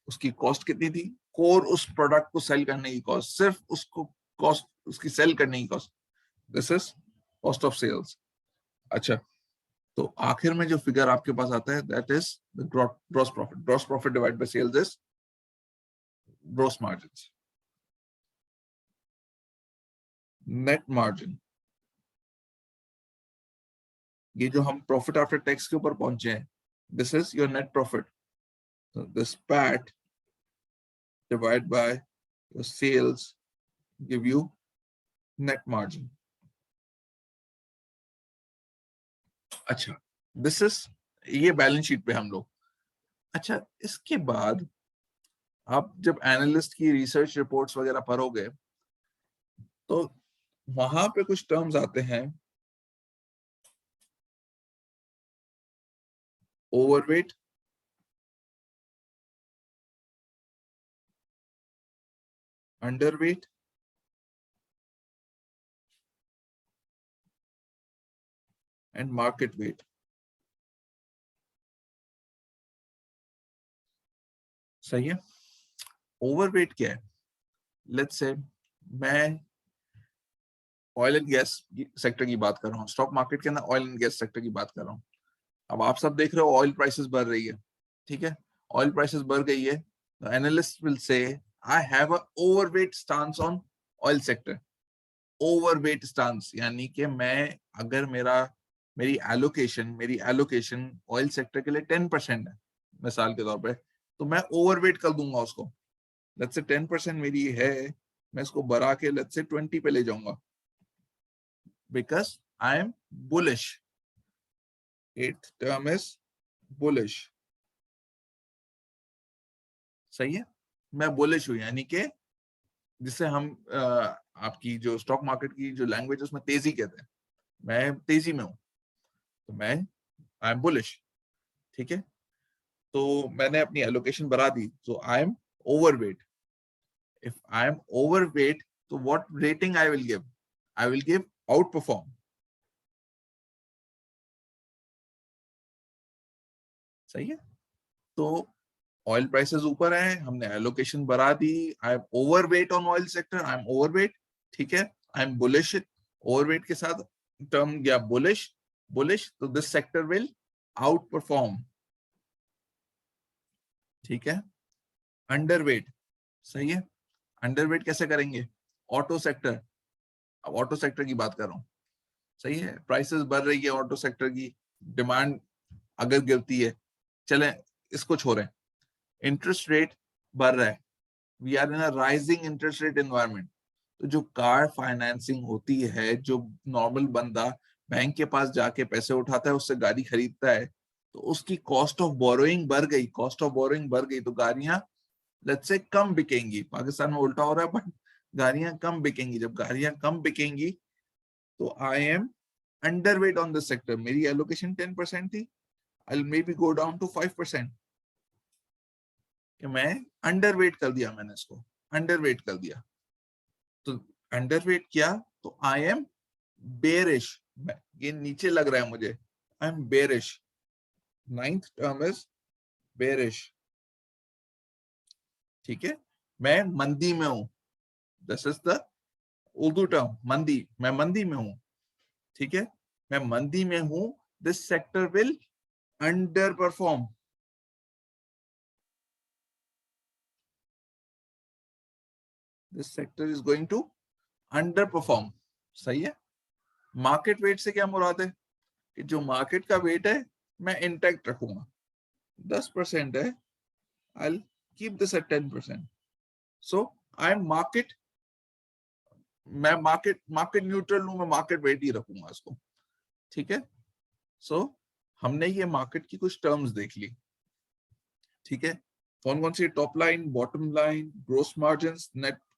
उसकी कॉस्ट कितनी थी, कोर उस प्रोडक्ट को सेल करने की कॉस्ट, सिर्फ उसको कॉस्ट, उसकी सेल करने की cost, this is cost of sales. अच्छा, तो आखिर में जो फिगर आपके पास आता है that is the gross profit. Gross profit divide by sales is gross margins. Net margin, ये जो हम प्रॉफिट आफ्टर टैक्स के ऊपर पहुंचे हैं, this is your net profit. This PAT divide by your sales give you net margin. अच्छा, दिस इज, ये बैलेंस शीट पे हम लोग। अच्छा, इसके बाद आप जब एनालिस्ट की रिसर्च रिपोर्ट्स वगैरह पढ़ोगे तो वहां पे कुछ टर्म्स आते हैं, overweight, underweight, and market weight. सही है? ओवरवेट क्या है? लेट्स से मैं ऑयल एंड गैस सेक्टर की बात कर रहा हूँ, स्टॉक मार्केट के अंदर ऑयल एंड गैस सेक्टर की बात कर रहा हूँ। अब आप सब देख रहे हो ऑयल प्राइसेस बढ़ रही है, ठीक है? ऑयल प्राइसेस बढ़ गई है, तो analyst will say I have a overweight stance on oil sector. Overweight stance यानी कि मैं, अगर मेरी एलोकेशन ऑयल सेक्टर के लिए 10% है मिसाल के तौर पे, तो मैं ओवरवेट कर दूंगा उसको। लेट्स से 10% मेरी है, मैं इसको बढ़ा के लेट्स से 20 पे ले जाऊंगा, because I am bullish. At term is bullish. सही है? मैं बुलिश हूं, यानी कि जिसे हम आपकी जो स्टॉक मार्केट की जो लैंग्वेज है उसमें तेजी कहते हैं, मैं तेजी में हूं, तो मैं आई एम बुलिश। ठीक है? तो मैंने अपनी एलोकेशन बढ़ा दी, तो I am overweight. If I am overweight, तो what rating I will give? I will give outperform. सही है? तो ऑयल प्राइसेस ऊपर है, हमने एलोकेशन बढ़ा दी, I am overweight on oil sector, I am overweight. ठीक है? आई एम बुलिश, ओवरवेट के साथ टर्म गया बुलिश। बुलिश, तो this sector will out perform. ठीक है? अंडरवेट, सही है? अंडरवेट कैसे करेंगे? ऑटो सेक्टर, अब ऑटो सेक्टर की बात कर रहा हूं। सही है? प्राइसेस बढ़ रही है ऑटो सेक्टर की, डिमांड अगर गिरती है, चले इसको छोड़ें, इंटरेस्ट रेट बढ़ रहा है, we are in a rising interest rate environment, तो जो कार फाइनेंसिंग होती है, जो नॉर्मल बंदा बैंक के पास जाके पैसे उठाता है, उससे गाड़ी खरीदता है, तो उसकी कॉस्ट ऑफ बोरोइंग बढ़ गई। कॉस्ट ऑफ बोरोइंग बढ़ गई तो गाड़ियां लेट्स से कम बिकेंगी। पाकिस्तान में उल्टा हो रहा है, बट गाड़ियां कम बिकेंगी। जब गाड़ियां कम बिकेंगी तो I am underweight on the sector, मेरी एलोकेशन 10% थी, I may be go down to 5%, कि मैं अंडरवेट कर दिया, मैंने इसको अंडरवेट कर दिया, तो अंडरवेट किया तो आई एम बेरिश, ये नीचे लग रहा है मुझे, I am bearish, ninth term is bearish, ठीक है, मैं मंदी में हूं, this is the Urdu term मंदी, मैं मंदी में हूं, ठीक है, मैं मंदी में हूं, this sector will underperform, this sector is going to underperform, सही है। मार्केट वेट से क्या मुराद है कि जो मार्केट का वेट है मैं इंटैक्ट रखूंगा, 10% है, I keep this eight 10%, so I am market, मैं मार्केट न्यूट्रल हूं, मैं मार्केट वेट ही रखूंगा इसको, ठीक है। सो हमने ये मार्केट की कुछ टर्म्स देख ली, ठीक है, कौन कौन सी, top line, bottom line, gross margin,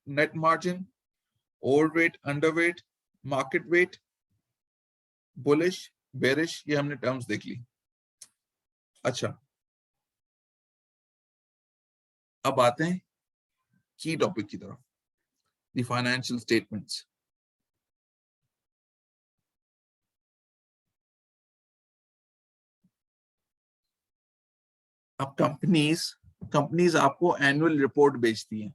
net margin, overweight, underweight, market weight, bullish, bearish, ये हमने टर्म्स देख ली। अच्छा, अब आते हैं की टॉपिक की तरफ, द फाइनेंशियल स्टेटमेंट्स। अब कंपनीज आपको एनुअल रिपोर्ट बेचती हैं,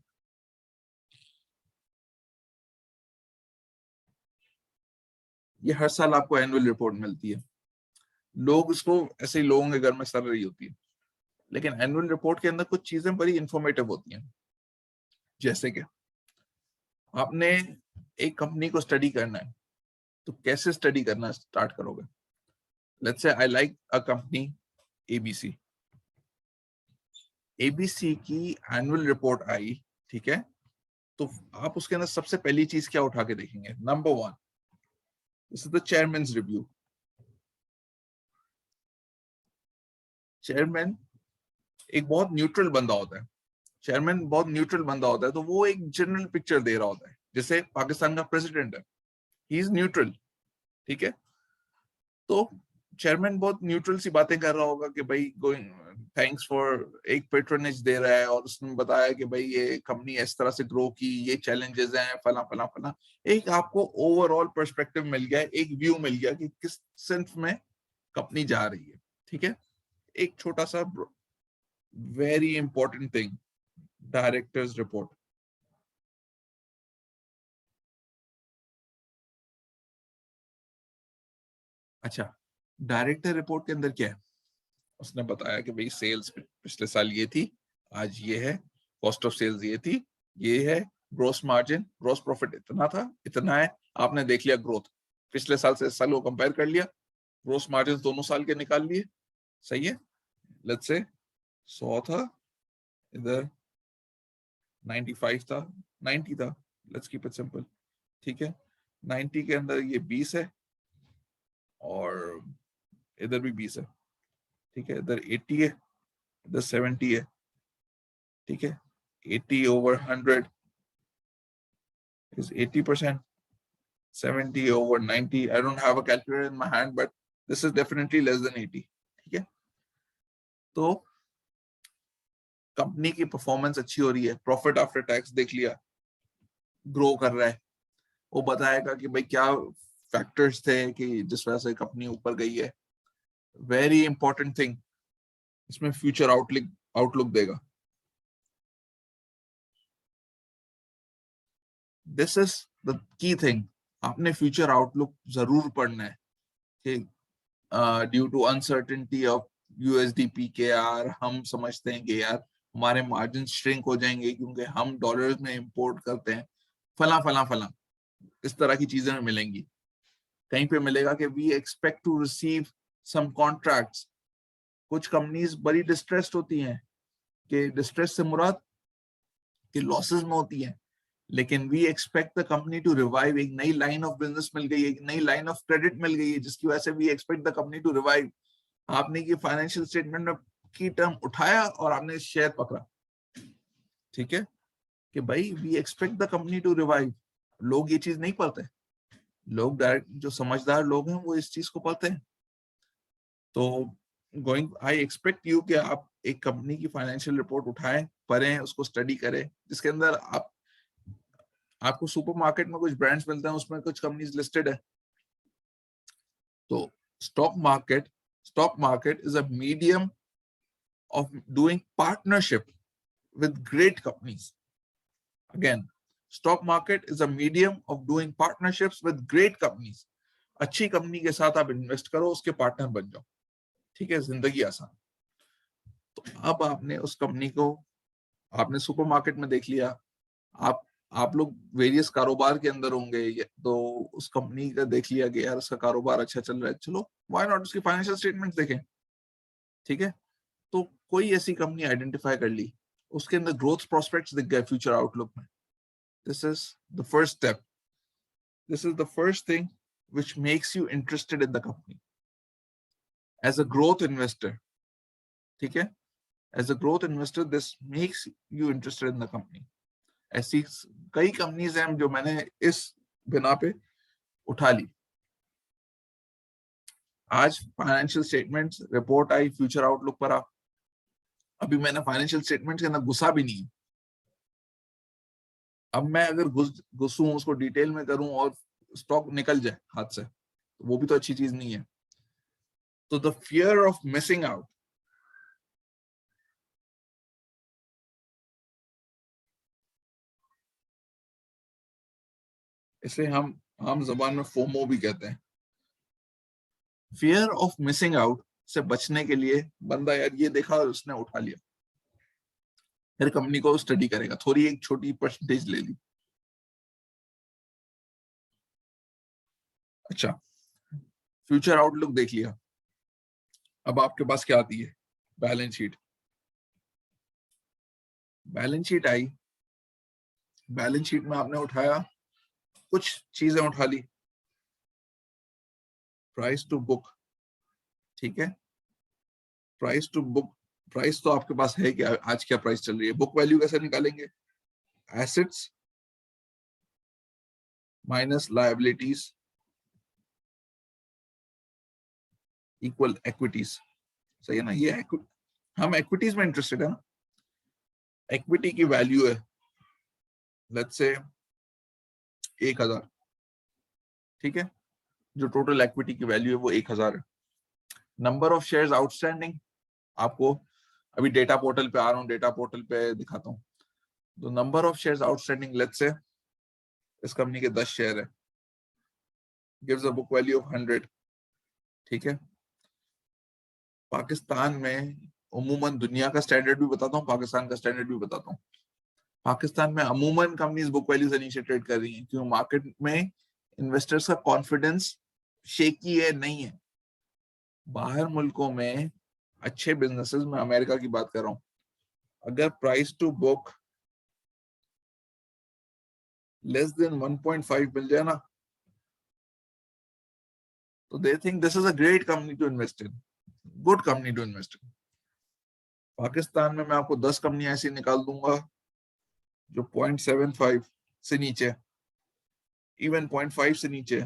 ये हर साल आपको एनुअल रिपोर्ट मिलती है, लोग उसको ऐसे ही लोगों के घर में सर रही होती है, लेकिन एनुअल रिपोर्ट के अंदर कुछ चीजें बड़ी इंफॉर्मेटिव होती हैं, जैसे कि आपने एक कंपनी को स्टडी करना है, तो कैसे स्टडी करना स्टार्ट करोगे, let's say I like a company ABC, ABC की एनुअल रिपोर्ट आई, ठीक है, तो आप उसके अंदर सबसे पहली चीज क्या उठा के देखेंगे, number 1, this is the chairman's review. Chairman एक बहुत न्यूट्रल बंदा होता है, चेयरमैन बहुत न्यूट्रल बंदा होता है, तो वो एक जनरल पिक्चर दे रहा होता है, जैसे पाकिस्तान का प्रेसिडेंट है, ही इज न्यूट्रल, ठीक है, तो चेयरमैन बहुत न्यूट्रल सी बातें कर रहा होगा कि भाई गोइंग, थैंक्स फॉर, एक पेट्रोनेज दे रहा है, और उसने बताया कि भाई ये कंपनी इस तरह से ग्रो की, ये चैलेंजेस हैं, फला फला फला, एक आपको ओवरऑल पर्सपेक्टिव मिल गया, एक व्यू मिल गया कि किस सेंस में कंपनी जा रही है, ठीक है। एक छोटा सा very important thing, directors report. अच्छा, डायरेक्टर रिपोर्ट के अंदर क्या है, उसने बताया कि भाई सेल्स पिछले साल ये थी, आज ये है, कॉस्ट ऑफ सेल्स ये थी, ये है, ग्रोस मार्जिन, ग्रोस प्रॉफिट इतना था, इतना है, आपने देख लिया ग्रोथ, पिछले साल से इस साल को कंपेयर कर लिया, ग्रोस मार्जिन दोनों साल के निकाल लिए, सही है, लेट्स से 100 था, इधर 95 था, 90 था, लेट्स कीप इट सिंपल, ठीक है, 90 के अंदर ये 20 है, और इधर भी 20 है, ठीक है, इधर 80 है, इधर 70 है, ठीक है, 80 over 100 is 80%, 70 over 90, I don't have a calculator in my hand, but this is definitely less than 80, ठीक है, तो कंपनी की परफॉर्मेंस अच्छी हो रही है, प्रॉफिट आफ्टर टैक्स देख लिया, ग्रो कर रहा है, वो बताएगा कि भाई क्या फैक्टर्स थे कि जिस वजह से कंपनी ऊपर गई है, वेरी इंपॉर्टेंट थिंग, इसमें फ्यूचर आउटलुक देगा, this is the key thing, आपने फ्यूचर आउटलुक जरूर पढ़ना है कि due to uncertainty of USD PKR, हम समझते हैं कि यार हमारे मार्जिन श्रिंक हो जाएंगे क्योंकि हम डॉलर्स में इंपोर्ट करते हैं, फला फला फला, इस तरह की चीजें मिलेंगी, कहीं पे मिलेगा कि we expect to receive some contracts, कुछ कंपनीज बड़ी डिस्ट्रेस्ड होती हैं, कि डिस्ट्रेस से मुराद कि लॉसेस में होती हैं, लेकिन we expect the company to revive, एक नई लाइन ऑफ बिजनेस मिल गई है, एक नई लाइन ऑफ क्रेडिट मिल गई है, जिसकी वजह से we expect the company to revive, आपने ये फाइनेंशियल स्टेटमेंट में की टर्म उठाया और आपने शेयर पकड़ा, ठीक है, कि भाई we expect the company to revive, लोग ये चीज नहीं पढ़ते, लोग डायरेक्ट, जो समझदार लोग हैं वो इस चीज को पढ़ते हैं। तो आई एक्सपेक्ट यू कि आप एक कंपनी की फाइनेंशियल रिपोर्ट उठाएं, पढ़ें, उसको स्टडी करें, जिसके अंदर आपको सुपरमार्केट में कुछ ब्रांड्स मिलते हैं, उसमें कुछ कंपनीज लिस्टेड है। तो stock market is a medium of doing partnership with great companies. Again, stock market is a medium of doing partnerships with great companies. अच्छी कंपनी के साथ आप इन्वेस्ट करो, उसके पार्टनर बन जाओ, ठीक है, जिंदगी आसान। तो अब आपने उस कंपनी को, आपने सुपरमार्केट में देख लिया, आप लोग वेरियस कारोबार के अंदर होंगे, तो उस कंपनी का देख लिया कि यार उसका कारोबार अच्छा चल रहा है, चलो व्हाई नॉट उसकी फाइनेंशियल स्टेटमेंट देखें, ठीक है। तो कोई ऐसी कंपनी आइडेंटिफाई कर ली, उसके अंदर ग्रोथ प्रोस्पेक्ट्स दिख गए फ्यूचर आउटलुक में, this is the first step, this is the first thing which makes you interested in the company as a growth investor, ठीक है, as a growth investor this makes you interested in the company. ऐसी कई कंपनीज हैं जो मैंने इस बिना पे उठा ली। आज फाइनेंशियल स्टेटमेंट्स रिपोर्ट आई, फ्यूचर आउटलुक पर अभी मैंने फाइनेंशियल स्टेटमेंट्स के अंदर घुसा भी नहीं। अब मैं अगर घुसूं, उसको डिटेल में करूं और स्टॉक निकल जाए हाथ से, तो वो भी तो अच्छी चीज नहीं है। तो the fear of missing out, इसे हम आम जबान में फोमो भी कहते हैं। फियर ऑफ मिसिंग आउट से बचने के लिए बंदा यार ये देखा और उसने उठा लिया, फिर कंपनी को स्टडी करेगा, थोड़ी एक छोटी परसेंटेज ले ली। अच्छा, फ्यूचर आउटलुक देख लिया, अब आपके पास क्या आती है? Balance sheet. बैलेंस शीट आई, बैलेंस शीट में आपने उठाया, कुछ चीजें उठा ली, प्राइस टू बुक, ठीक है, प्राइस टू बुक, प्राइस तो आपके पास है क्या, आज क्या प्राइस चल रही है। बुक वैल्यू कैसे निकालेंगे? Assets minus liabilities equal equities, सही है ना। ये हम इक्विटीज में इंटरेस्टेड है ना। इक्विटी की वैल्यू है लेट्स से 1000, ठीक है, जो टोटल इक्विटी की वैल्यू है वो 1000 है। नंबर ऑफ शेयर्स आउटस्टैंडिंग, आपको अभी डेटा पोर्टल पे आ रहा हूँ, डेटा पोर्टल पे दिखाता हूँ। तो number of shares outstanding let's say इस कंपनी के 10 शेयर है, gives a book value of 100, ठीक है। पाकिस्तान में अमूमन, दुनिया का स्टैंडर्ड भी बताता हूँ, पाकिस्तान का स्टैंडर्ड भी बताता हूँ। पाकिस्तान में अमूमन कंपनीज बुक वैल्यू से नीचे ट्रेड कर रही हैं, क्यों? मार्केट में इन्वेस्टर्स का कॉन्फिडेंस शेकी है, नहीं है। बाहर मुल्कों में अच्छे बिजनेसेस में, अमेरिका की बात कर रहा हूँ, अगर price to book less than 1.5 मिल जाए ना, तो they think this is a great company to invest in, good company to invest in. Pakistan में मैं आपको 10 कंपनी ऐसी निकाल दूंगा जो 0.75 से नीचे, इवन 0.5 से नीचे,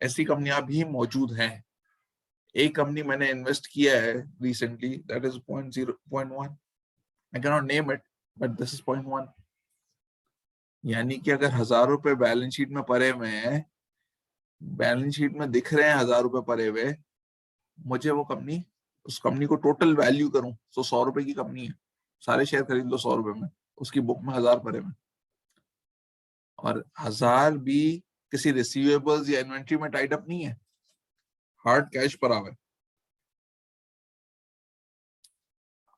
ऐसी कंपनियां भी मौजूद हैं। एक कंपनी मैंने इन्वेस्ट किया है recently, that is 0.1, I can not name it but this is 0.1। यानी कि अगर 1000 रुपए बैलेंस शीट में पड़े हुए हैं, बैलेंस शीट में दिख रहे हैं 1000 रुपए पड़े हुए, मुझे वो कंपनी, उस कंपनी को टोटल वैल्यू करूं तो 100 रुपए की कंपनी है, सारे शेयर खरीद लो 100 रुपए में, उसकी बुक में 1000 पड़े हुए, और 1000 भी किसी रिसीवेबल्स या इन्वेंट्री में टाइड अप नहीं है, हार्ड कैश पर आवे।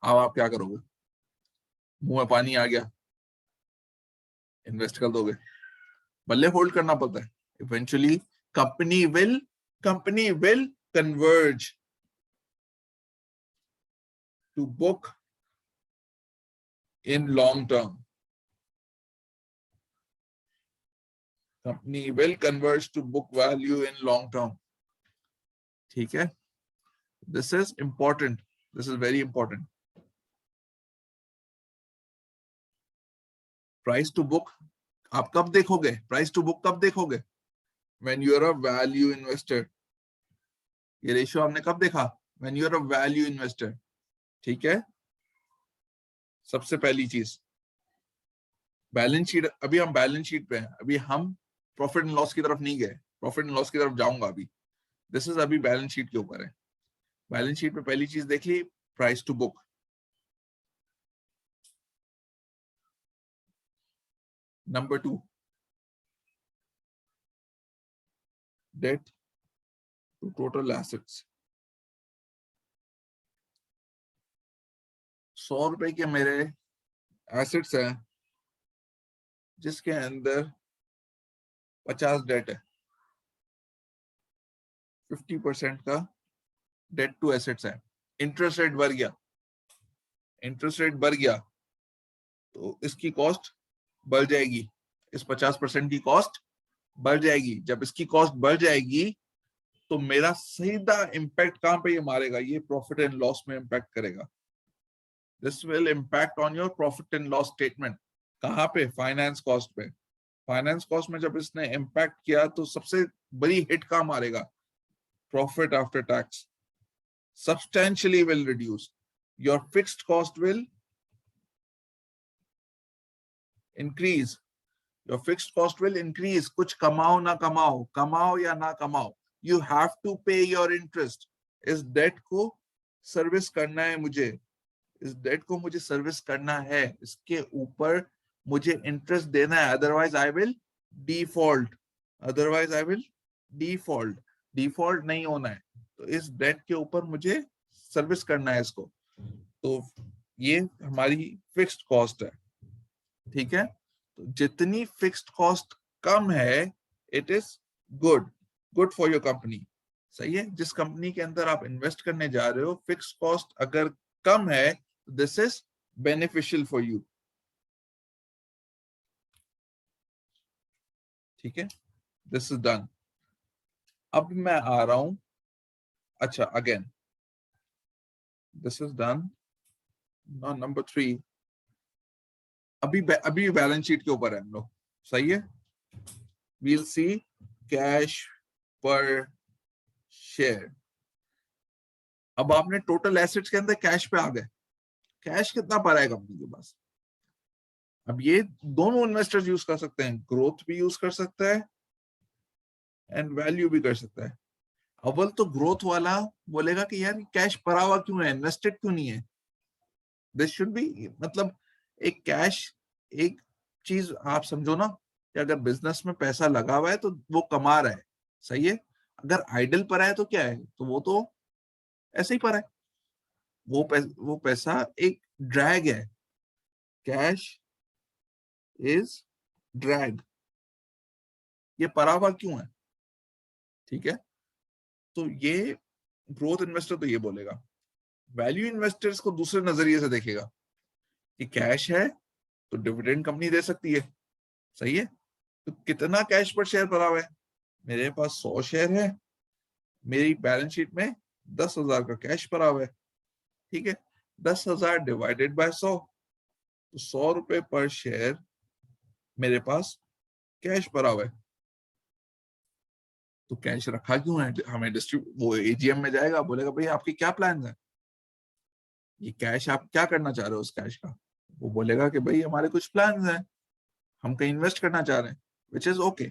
अब आप क्या करोगे? मुंह में पानी आ गया, इन्वेस्ट कर दोगे, बल्ले होल्ड करना पड़ता है। Eventually company will converge to book in long term, company will converge to book value in long term, ठीक है। This is important, this is very important. Price to book आप कब देखोगे प्राइस टू बुक, कब देखोगे? When you are a value investor. ये रेशियो हमने कब देखा? When you are a value investor. ठीक है, सबसे पहली चीज बैलेंस शीट। अभी हम बैलेंस शीट पे हैं, अभी हम प्रॉफिट एंड लॉस की तरफ नहीं गए। प्रॉफिट एंड लॉस की तरफ जाऊंगा अभी। दिस इज अभी बैलेंस शीट के ऊपर है। बैलेंस शीट में पहली चीज देख ली, price to book. Number 2, debt to total assets. 100 रुपए के मेरे एसेट्स हैं जिसके अंदर 50 डेट है, 50% का डेट टू एसेट्स है। इंटरेस्ट रेट बढ़ गया, इंटरेस्ट रेट बढ़ गया तो इसकी कॉस्ट बढ़ जाएगी। इस 50% की कॉस्ट बढ़ जाएगी। जब इसकी कॉस्ट बढ़ जाएगी तो मेरा सीधा इम्पैक्ट कहां पे ये मारेगा? ये प्रॉफिट एंड लॉस में इम्पैक्ट करेगा। This will impact on your profit and loss statement. कहां पे? फाइनेंस कॉस्ट पे। फाइनेंस कॉस्ट में जब इसने इम्पैक्ट किया तो सबसे बड़ी हिट कहां मारेगा? Profit after tax substantially will reduce. Your fixed cost will increase. Your fixed cost will increase. कुछ कमाओ ना कमाओ, कमाओ या ना कमाओ, you have to pay your interest. इस डेट को सर्विस करना है मुझे, इस डेट को मुझे सर्विस करना है, इसके ऊपर मुझे इंटरेस्ट देना है, otherwise I will default. Otherwise I will default. Default नहीं होना है, तो इस डेट के ऊपर मुझे सर्विस करना है इसको। तो ये हमारी फिक्स्ड कॉस्ट है। ठीक है, तो जितनी फिक्स्ड कॉस्ट कम है, it is good, good for your company. सही है, जिस कंपनी के अंदर आप इन्वेस्ट करने जा रहे हो, फिक्स्ड कॉस्ट अगर कम है, this is beneficial for you. ठीक है, दिस इज डन। अब मैं आ रहा हूं, अच्छा again this is done. Number 3, अभी बैलेंस शीट के ऊपर है हम लोग। सही है, we'll see cash per share। अब आपने टोटल एसेट्स के अंदर कैश पे आ गए। कैश कितना पड़ा है कंपनी के पास? अब ये दोनों इन्वेस्टर्स यूज कर सकते हैं, ग्रोथ भी यूज कर सकता है एंड वैल्यू भी कर सकता है। अव्वल तो ग्रोथ वाला बोलेगा कि यार कैश पड़ा हुआ क्यों है, इन्वेस्टेड क्यों नहीं है? दिस शुड बी, मतलब एक कैश, एक चीज आप समझो ना कि अगर बिजनेस में पैसा लगा हुआ है तो वो कमा रहा है। सही है, अगर आइडल पड़ा है तो क्या है? तो वो तो ऐसे ही पड़ा है। वो पैसा एक ड्रैग है। कैश इज ड्रैग, ये पड़ा हुआ क्यों है? ठीक है, तो ये ग्रोथ इन्वेस्टर तो ये बोलेगा। वैल्यू इन्वेस्टर्स को दूसरे नजरिए से देखेगा कि कैश है तो डिविडेंड कंपनी दे सकती है। सही है, तो कितना कैश पर शेयर पड़ा हुआ है? मेरे पास 100 शेयर है, मेरी बैलेंस शीट में 10,000 का कैश पड़ा हुआ है। ठीक है, 10,000 डिवाइडेड बाय 100, तो 100 रुपए पर शेयर मेरे पास कैश पड़ा हुआ है। तो कैश रखा क्यों है? हमें डिस्ट्रीब्यूट, वो एजीएम में जाएगा, बोलेगा भाई आपके क्या प्लान है, ये कैश आप क्या करना चाह रहे हो उस कैश का? वो बोलेगा कि भाई हमारे कुछ प्लान हैं, हम कहीं इन्वेस्ट करना चाह रहे हैं, विच इज ओके।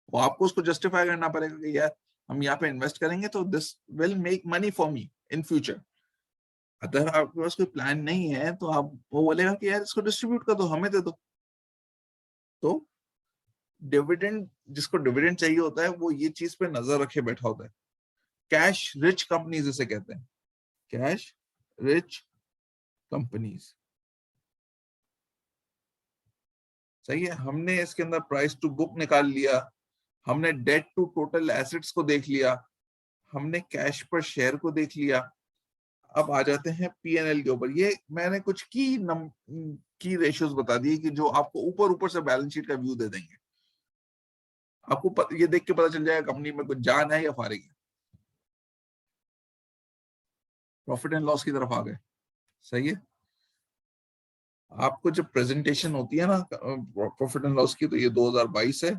वो आपको उसको जस्टिफाई करना पड़ेगा कि यार हम यहाँ पे इन्वेस्ट करेंगे तो this will make money for me in future. अगर आपके पास कोई प्लान नहीं है तो आप, वो बोलेगा कि यार इसको डिस्ट्रीब्यूट कर दो, हमें दे दो। तो डिविडेंड, जिसको डिविडेंड चाहिए होता है वो ये चीज पे नजर रखे बैठा होता है। कैश रिच कंपनीज इसे कहते हैं, कैश रिच कंपनीज। सही है, हमने इसके अंदर प्राइस टू बुक निकाल लिया, हमने डेट टू टोटल एसेट्स को देख लिया, हमने कैश पर शेयर को देख लिया। अब आ जाते हैं पीएनएल के ऊपर। ये मैंने कुछ की रेशियोज बता दी कि जो आपको ऊपर ऊपर से बैलेंस शीट का व्यू दे देंगे। आपको ये देख के पता चल जाएगा कंपनी में कुछ जान है या फारिग है। प्रॉफिट एंड लॉस की तरफ आ गए। सही है, आपको जब प्रेजेंटेशन होती है ना प्रॉफिट एंड लॉस की, तो ये 2022 है,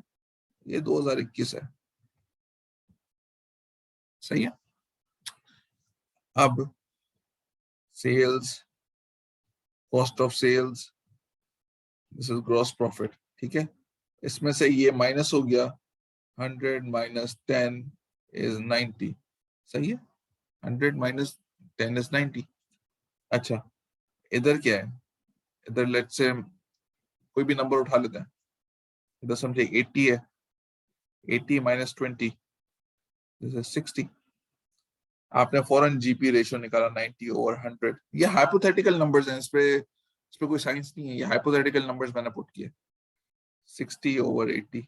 ये 2021 है, सही है। अब sales, cost of sales, this is gross profit, ठीक है। इसमें से ये माइनस हो गया, 100 माइनस 10 इज 90, सही है। 100 माइनस 10 इज 90। अच्छा, इधर क्या है, इधर लेट्स से कोई भी नंबर उठा लेते हैं, इधर समझे 80 है, 80 माइनस 20 दिस इज 60। आपने फॉरन जीपी रेशियो निकाला 90 ओवर 100। ये हाइपोथेटिकल नंबर्स हैं, इस पे कोई साइंस नहीं है, ये हाइपोथेटिकल नंबर्स मैंने पुट किए। 60 ओवर 80,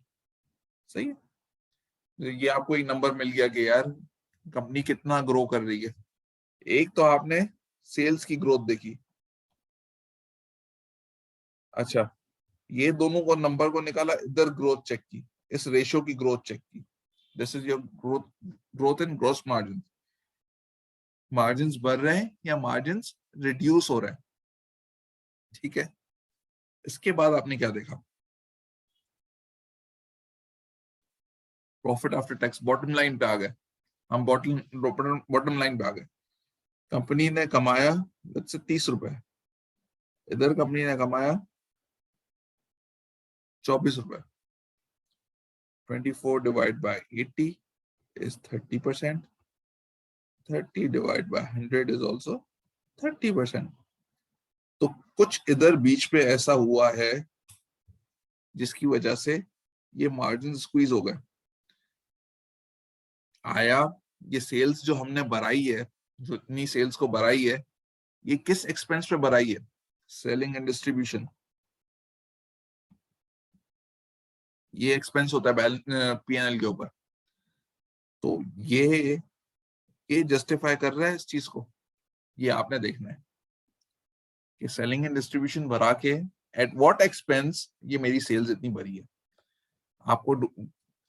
सही है। तो ये आपको एक नंबर मिल गया कि यार कंपनी कितना ग्रो कर रही है। एक तो आपने सेल्स की ग्रोथ देखी, अच्छा, ये दोनों को नंबर को निकाला, इधर ग्रोथ चेक की, इस रेशियो की ग्रोथ चेक की। This is your growth in gross margin. Margin बढ़ रहे हैं या मार्जिन रिड्यूस हो रहे हैं, ठीक है। इसके बाद आपने क्या देखा, profit after tax, bottom line पे आ गए हम, बॉटम लाइन पे आ गए। कंपनी ने कमाया 30 रुपए, इधर कंपनी ने कमाया 24 रुपए। 24 divide by 80 is 30%, 30 divide by 100 is also 30%। तो कुछ इधर बीच पे ऐसा हुआ है जिसकी वजह से ये मार्जिन स्क्वीज हो गए। आया, ये सेल्स जो हमने बढ़ाई है, जो इतनी सेल्स को बढ़ाई है, ये किस एक्सपेंस पे बढ़ाई है, सेलिंग एंड डिस्ट्रीब्यूशन। ये एक्सपेंस होता है पीएनएल के ऊपर। तो ये जस्टिफाई कर रहा है इस चीज को, ये आपने देखना है कि सेलिंग एंड डिस्ट्रीब्यूशन बढ़ा के एट व्हाट एक्सपेंस ये मेरी सेल्स इतनी बढ़ी है। आपको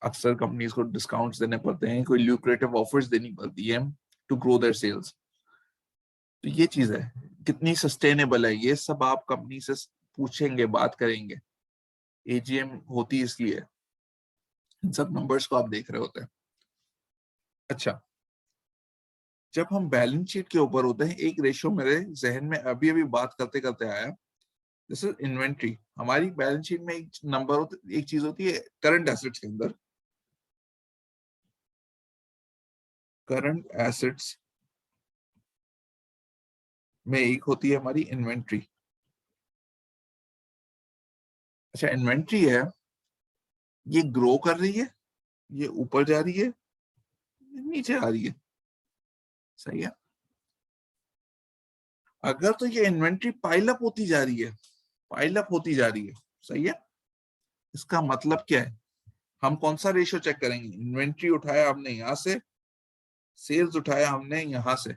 अक्सर कंपनीज को डिस्काउंट्स देने पड़ते हैं, कोई ल्यूक्रेटिव ऑफर्स देनी पड़ती है टू ग्रो देयर सेल्स। तो ये चीज है, कितनी सस्टेनेबल है, ये सब आप कंपनी से पूछेंगे, बात करेंगे। एजीएम होती इसलिए, इन सब नंबर्स को आप देख रहे होते हैं। अच्छा, जब हम बैलेंस शीट के ऊपर होते हैं, एक रेशियो मेरे जहन में अभी अभी बात करते करते आया, दिस इज इन्वेंट्री। हमारी बैलेंस शीट में एक नंबर होता, एक चीज होती है करंट एसेट्स के अंदर, करंट एसेट्स में एक होती है हमारी इन्वेंट्री। अच्छा, इन्वेंट्री है, ये ग्रो कर रही है, ये ऊपर जा रही है, ये नीचे आ रही है, सही है। अगर तो ये इन्वेंट्री पाइल अप होती जा रही है, पाइल अप होती जा रही है, सही है, इसका मतलब क्या है, हम कौन सा रेशियो चेक करेंगे, इन्वेंट्री उठाया हमने यहां से, सेल्स उठाया हमने यहां से,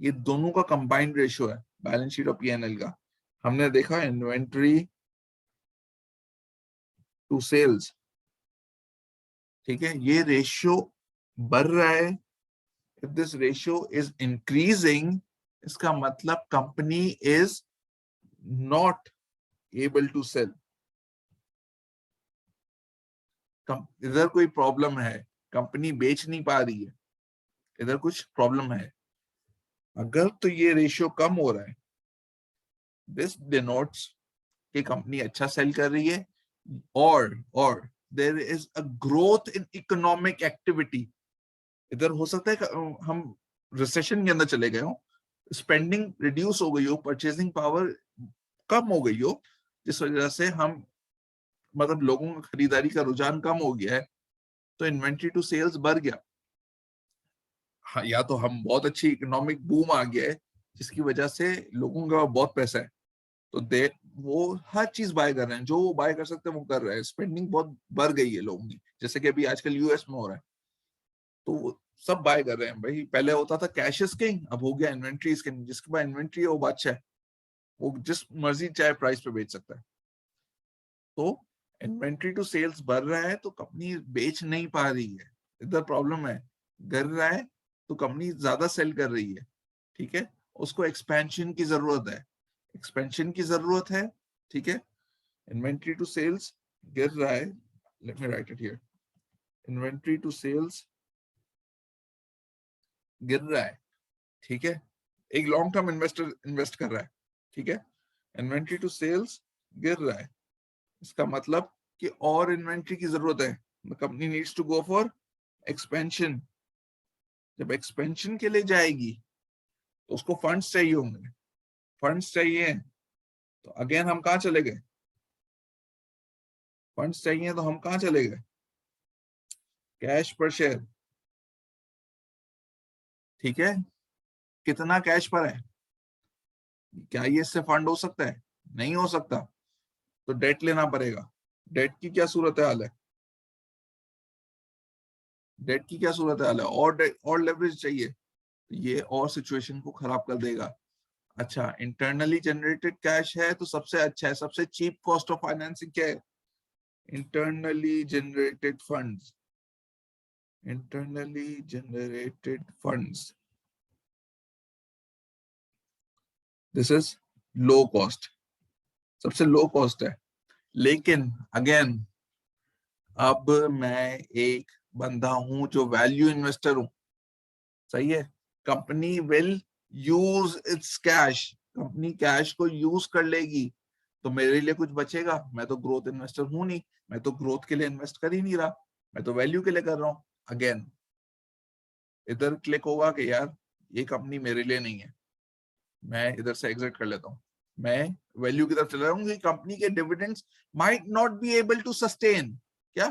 ये दोनों का कंबाइंड रेशियो है बैलेंस शीट और पीएनएल का। हमने देखा इन्वेंट्री टू सेल्स, ठीक है, ये रेशियो बढ़ रहा है। If this ratio is increasing, इसका मतलब company is not able to sell, इधर कोई प्रॉब्लम है, कंपनी बेच नहीं पा रही है, इधर कुछ प्रॉब्लम है। अगर तो ये रेशियो कम हो रहा है, दिस डिनोट्स कि कंपनी अच्छा सेल कर रही है, और there is a growth in economic activity. इधर हो सकता है कि हम रिसेशन के अंदर चले गए हो, स्पेंडिंग रिड्यूस हो गई हो, परचेसिंग पावर कम हो गई हो, जिस वजह से हम, मतलब लोगों का खरीदारी का रुझान कम हो गया है, तो इन्वेंट्री टू सेल्स बढ़ गया। हाँ, या तो हम बहुत अच्छी इकोनॉमिक बूम आ गया है जिसकी वजह से लोगों का बहुत पैसा है, तो दे वो हर चीज बाय कर रहे हैं, जो वो बाय कर सकते हैं वो कर रहे हैं, स्पेंडिंग बहुत बढ़ गई है लोगों की, जैसे कि अभी आजकल यूएस में हो रहा है, तो वो सब बाय कर रहे हैं भाई। पहले होता था कैश इज किंग, अब हो गया इन्वेंट्री इज किंग, जिसके पास इन्वेंट्री है वो बादशाह है, वो जिस मर्जी चाहे प्राइस पे बेच सकता है। तो इन्वेंट्री टू सेल्स बढ़ रहा है तो कंपनी बेच नहीं पा रही है, इधर प्रॉब्लम है। गिर रहा है तो कंपनी ज्यादा सेल कर रही है, ठीक है, उसको एक्सपेंशन की जरूरत है। एक्सपेंशन की जरूरत है, ठीक है, इन्वेंट्री टू सेल्स गिर रहा है, let me write it here, inventory to sales गिर रहा है, ठीक है, एक लॉन्ग टर्म इन्वेस्टर इन्वेस्ट कर रहा है, ठीक है, इन्वेंट्री टू सेल्स गिर रहा है, इसका मतलब कि और इन्वेंट्री की जरूरत है, the company needs to go for expansion. जब एक्सपेंशन के लिए जाएगी तो उसको फंड्स चाहिए होंगे, फंड्स चाहिए तो अगेन हम कहां चले गए, फंड्स चाहिए तो हम कहां चले गए, कैश पर शेयर, ठीक है, कितना कैश पर है, क्या ये इससे फंड हो सकता है, नहीं हो सकता, तो डेट लेना पड़ेगा। डेट की क्या सूरत हाल है, डेट की क्या सूरत हाल है, और लेवरेज चाहिए, तो ये और सिचुएशन को खराब कर देगा। अच्छा, इंटरनली जनरेटेड कैश है तो सबसे अच्छा है, सबसे चीप कॉस्ट ऑफ फाइनेंसिंग क्या है, internally generated funds, internally generated funds, this is low cost, सबसे लो कॉस्ट है। लेकिन अगेन अब मैं एक बंदा हूं जो वैल्यू इन्वेस्टर हूं, सही है, company will use it's cash, company cash को यूज कर लेगी तो मेरे लिए कुछ बचेगा, मैं तो ग्रोथ इन्वेस्टर हूं नहीं, मैं तो ग्रोथ के लिए इन्वेस्ट कर ही नहीं रहा, मैं तो वैल्यू के लिए कर रहा हूं। अगेन इधर क्लिक होगा कि यार ये कंपनी मेरे लिए नहीं है, मैं इधर से एग्जिट कर लेता हूं, मैं वैल्यू की तरफ चला रहा हूँ, कंपनी के dividends might not be able to sustain, क्या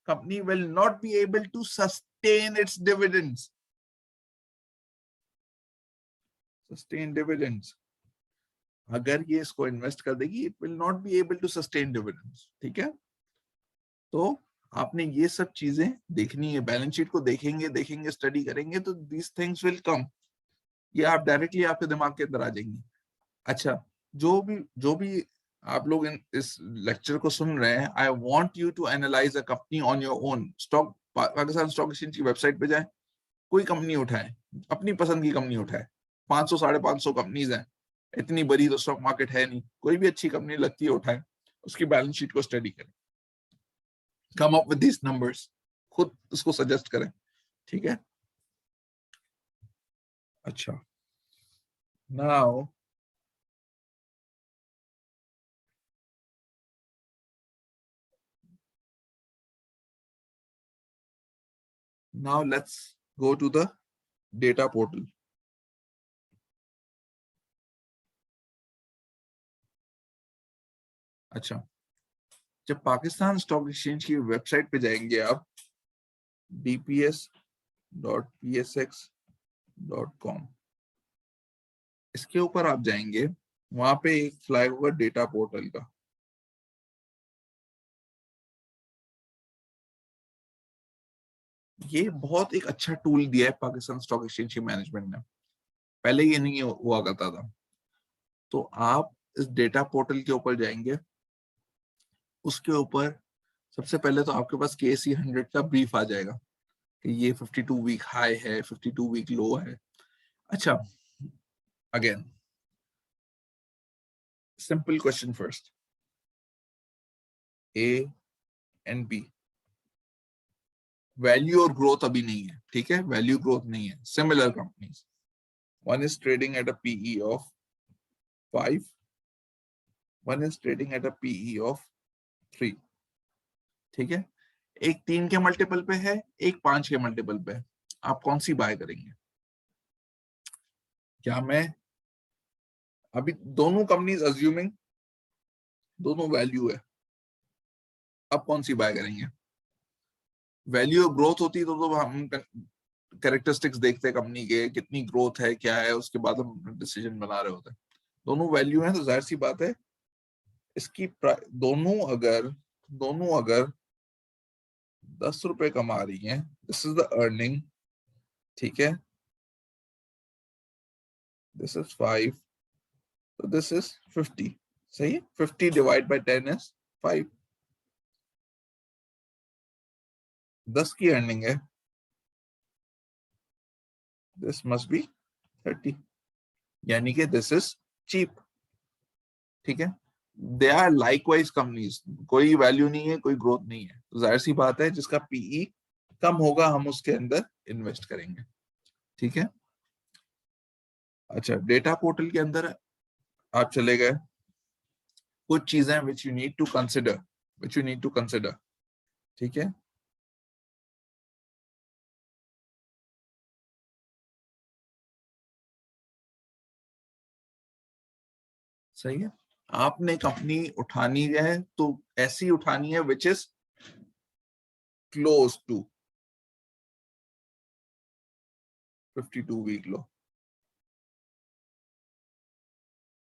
company will not be able to sustain its dividends, sustain dividends, अगर ये इसको इन्वेस्ट कर देगी it will not be able to sustain dividends, ठीक है। तो आपने ये सब चीजें देखनी है, बैलेंस शीट को देखेंगे देखेंगे स्टडी करेंगे तो दीज थिंग्स विल कम, ये आप डायरेक्टली आपके दिमाग के अंदर आ जाएंगी। अच्छा, जो भी आप लोग इस लेक्चर को सुन रहे हैं, I want you to analyze a company on your own, stock Pakistan stock exchange की वेबसाइट पे जाए, कोई कंपनी उठाए, अपनी पसंद की कंपनी उठाए, 500 550 कंपनीज हैं, इतनी बड़ी तो स्टॉक मार्केट है नहीं, कोई भी अच्छी कंपनी लगती है उठाए, उसकी बैलेंस शीट को स्टडी करें, come up with this numbers, खुद उसको सजेस्ट करें, ठीक है। अच्छा, now let's go to the data portal. अच्छा, जब पाकिस्तान स्टॉक एक्सचेंज की वेबसाइट पे जाएंगे आप, dps.psx.com, इसके ऊपर आप जाएंगे, वहां पे एक फ्लैग होगा डेटा पोर्टल का, ये बहुत एक अच्छा टूल दिया है पाकिस्तान स्टॉक एक्सचेंज की मैनेजमेंट ने, पहले ये नहीं हुआ करता था। तो आप इस डेटा पोर्टल के ऊपर जाएंगे, उसके ऊपर सबसे पहले तो आपके पास KSE 100 का ब्रीफ आ जाएगा कि ये 52 वीक हाई है, 52 वीक लो है। अच्छा, again simple question first, A and B, value और ग्रोथ अभी नहीं है, ठीक है, वैल्यू ग्रोथ नहीं है, similar companies, one is trading at a PE of 5, one is trading at a PE of 3, ठीक है, एक 3 के मल्टीपल पे है, एक 5 के मल्टीपल पे है, आप कौन सी बाय करेंगे। क्या मैं अभी दोनों कंपनीज अज्यूमिंग दोनों वैल्यू है, अब कौन सी बाय करेंगे, वैल्यू और ग्रोथ होती तो हम कैरेक्टरिस्टिक्स देखते हैं कंपनी के, कितनी ग्रोथ है क्या है, उसके बाद हम डिसीजन बना रहे होते हैं। दोनों वैल्यू है तो जाहिर सी बात है इसकी दोनों अगर 10 रुपए कमा रही हैं, दिस इज द अर्निंग, ठीक है, दिस इज 5, तो दिस इज 50, सही है, 50 डिवाइड बाय 10 इज 5, 10 की अर्निंग है, दिस मस्ट बी 30, यानी कि दिस इज चीप, ठीक है, दे आर लाइकवाइज कंपनीज, कोई वैल्यू नहीं है, कोई ग्रोथ नहीं है, तो जाहिर सी बात है जिसका पीई कम होगा हम उसके अंदर इन्वेस्ट करेंगे। ठीक है, अच्छा डेटा पोर्टल के अंदर आप चले गए, कुछ चीजें which you need to consider, which you need to consider. ठीक है, सही है, आपने कंपनी उठानी है तो ऐसी उठानी है which is close to 52 week low.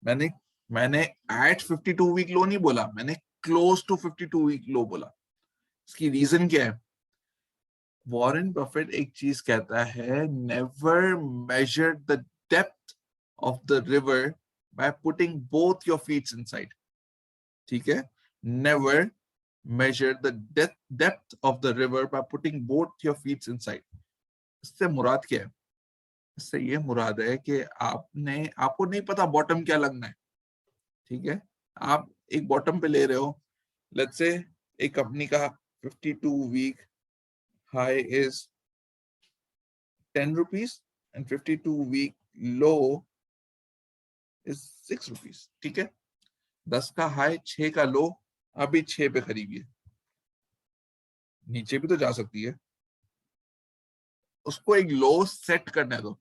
मैंने मैंने एट 52 वीक लो नहीं बोला, मैंने क्लोज टू 52 वीक लो बोला। इसकी रीजन क्या है? वॉरेन बफेट एक चीज कहता है, never measure the depth of the river by putting both your feets inside. ठीक है, never measure the depth of the river by putting both your feet inside। इससे मुराद क्या है? इससे ये मुराद है कि आपको नहीं पता बॉटम क्या लगना है। ठीक है, आप एक बॉटम पे ले रहे हो, लेट्स से एक कंपनी का 52 week high is 10 rupees and 52 week low is 6 rupees. ठीक है, 10 का हाई 6 का लो, अभी 6 पे खरीदी है, नीचे भी तो जा सकती है, उसको एक लो सेट करने दो।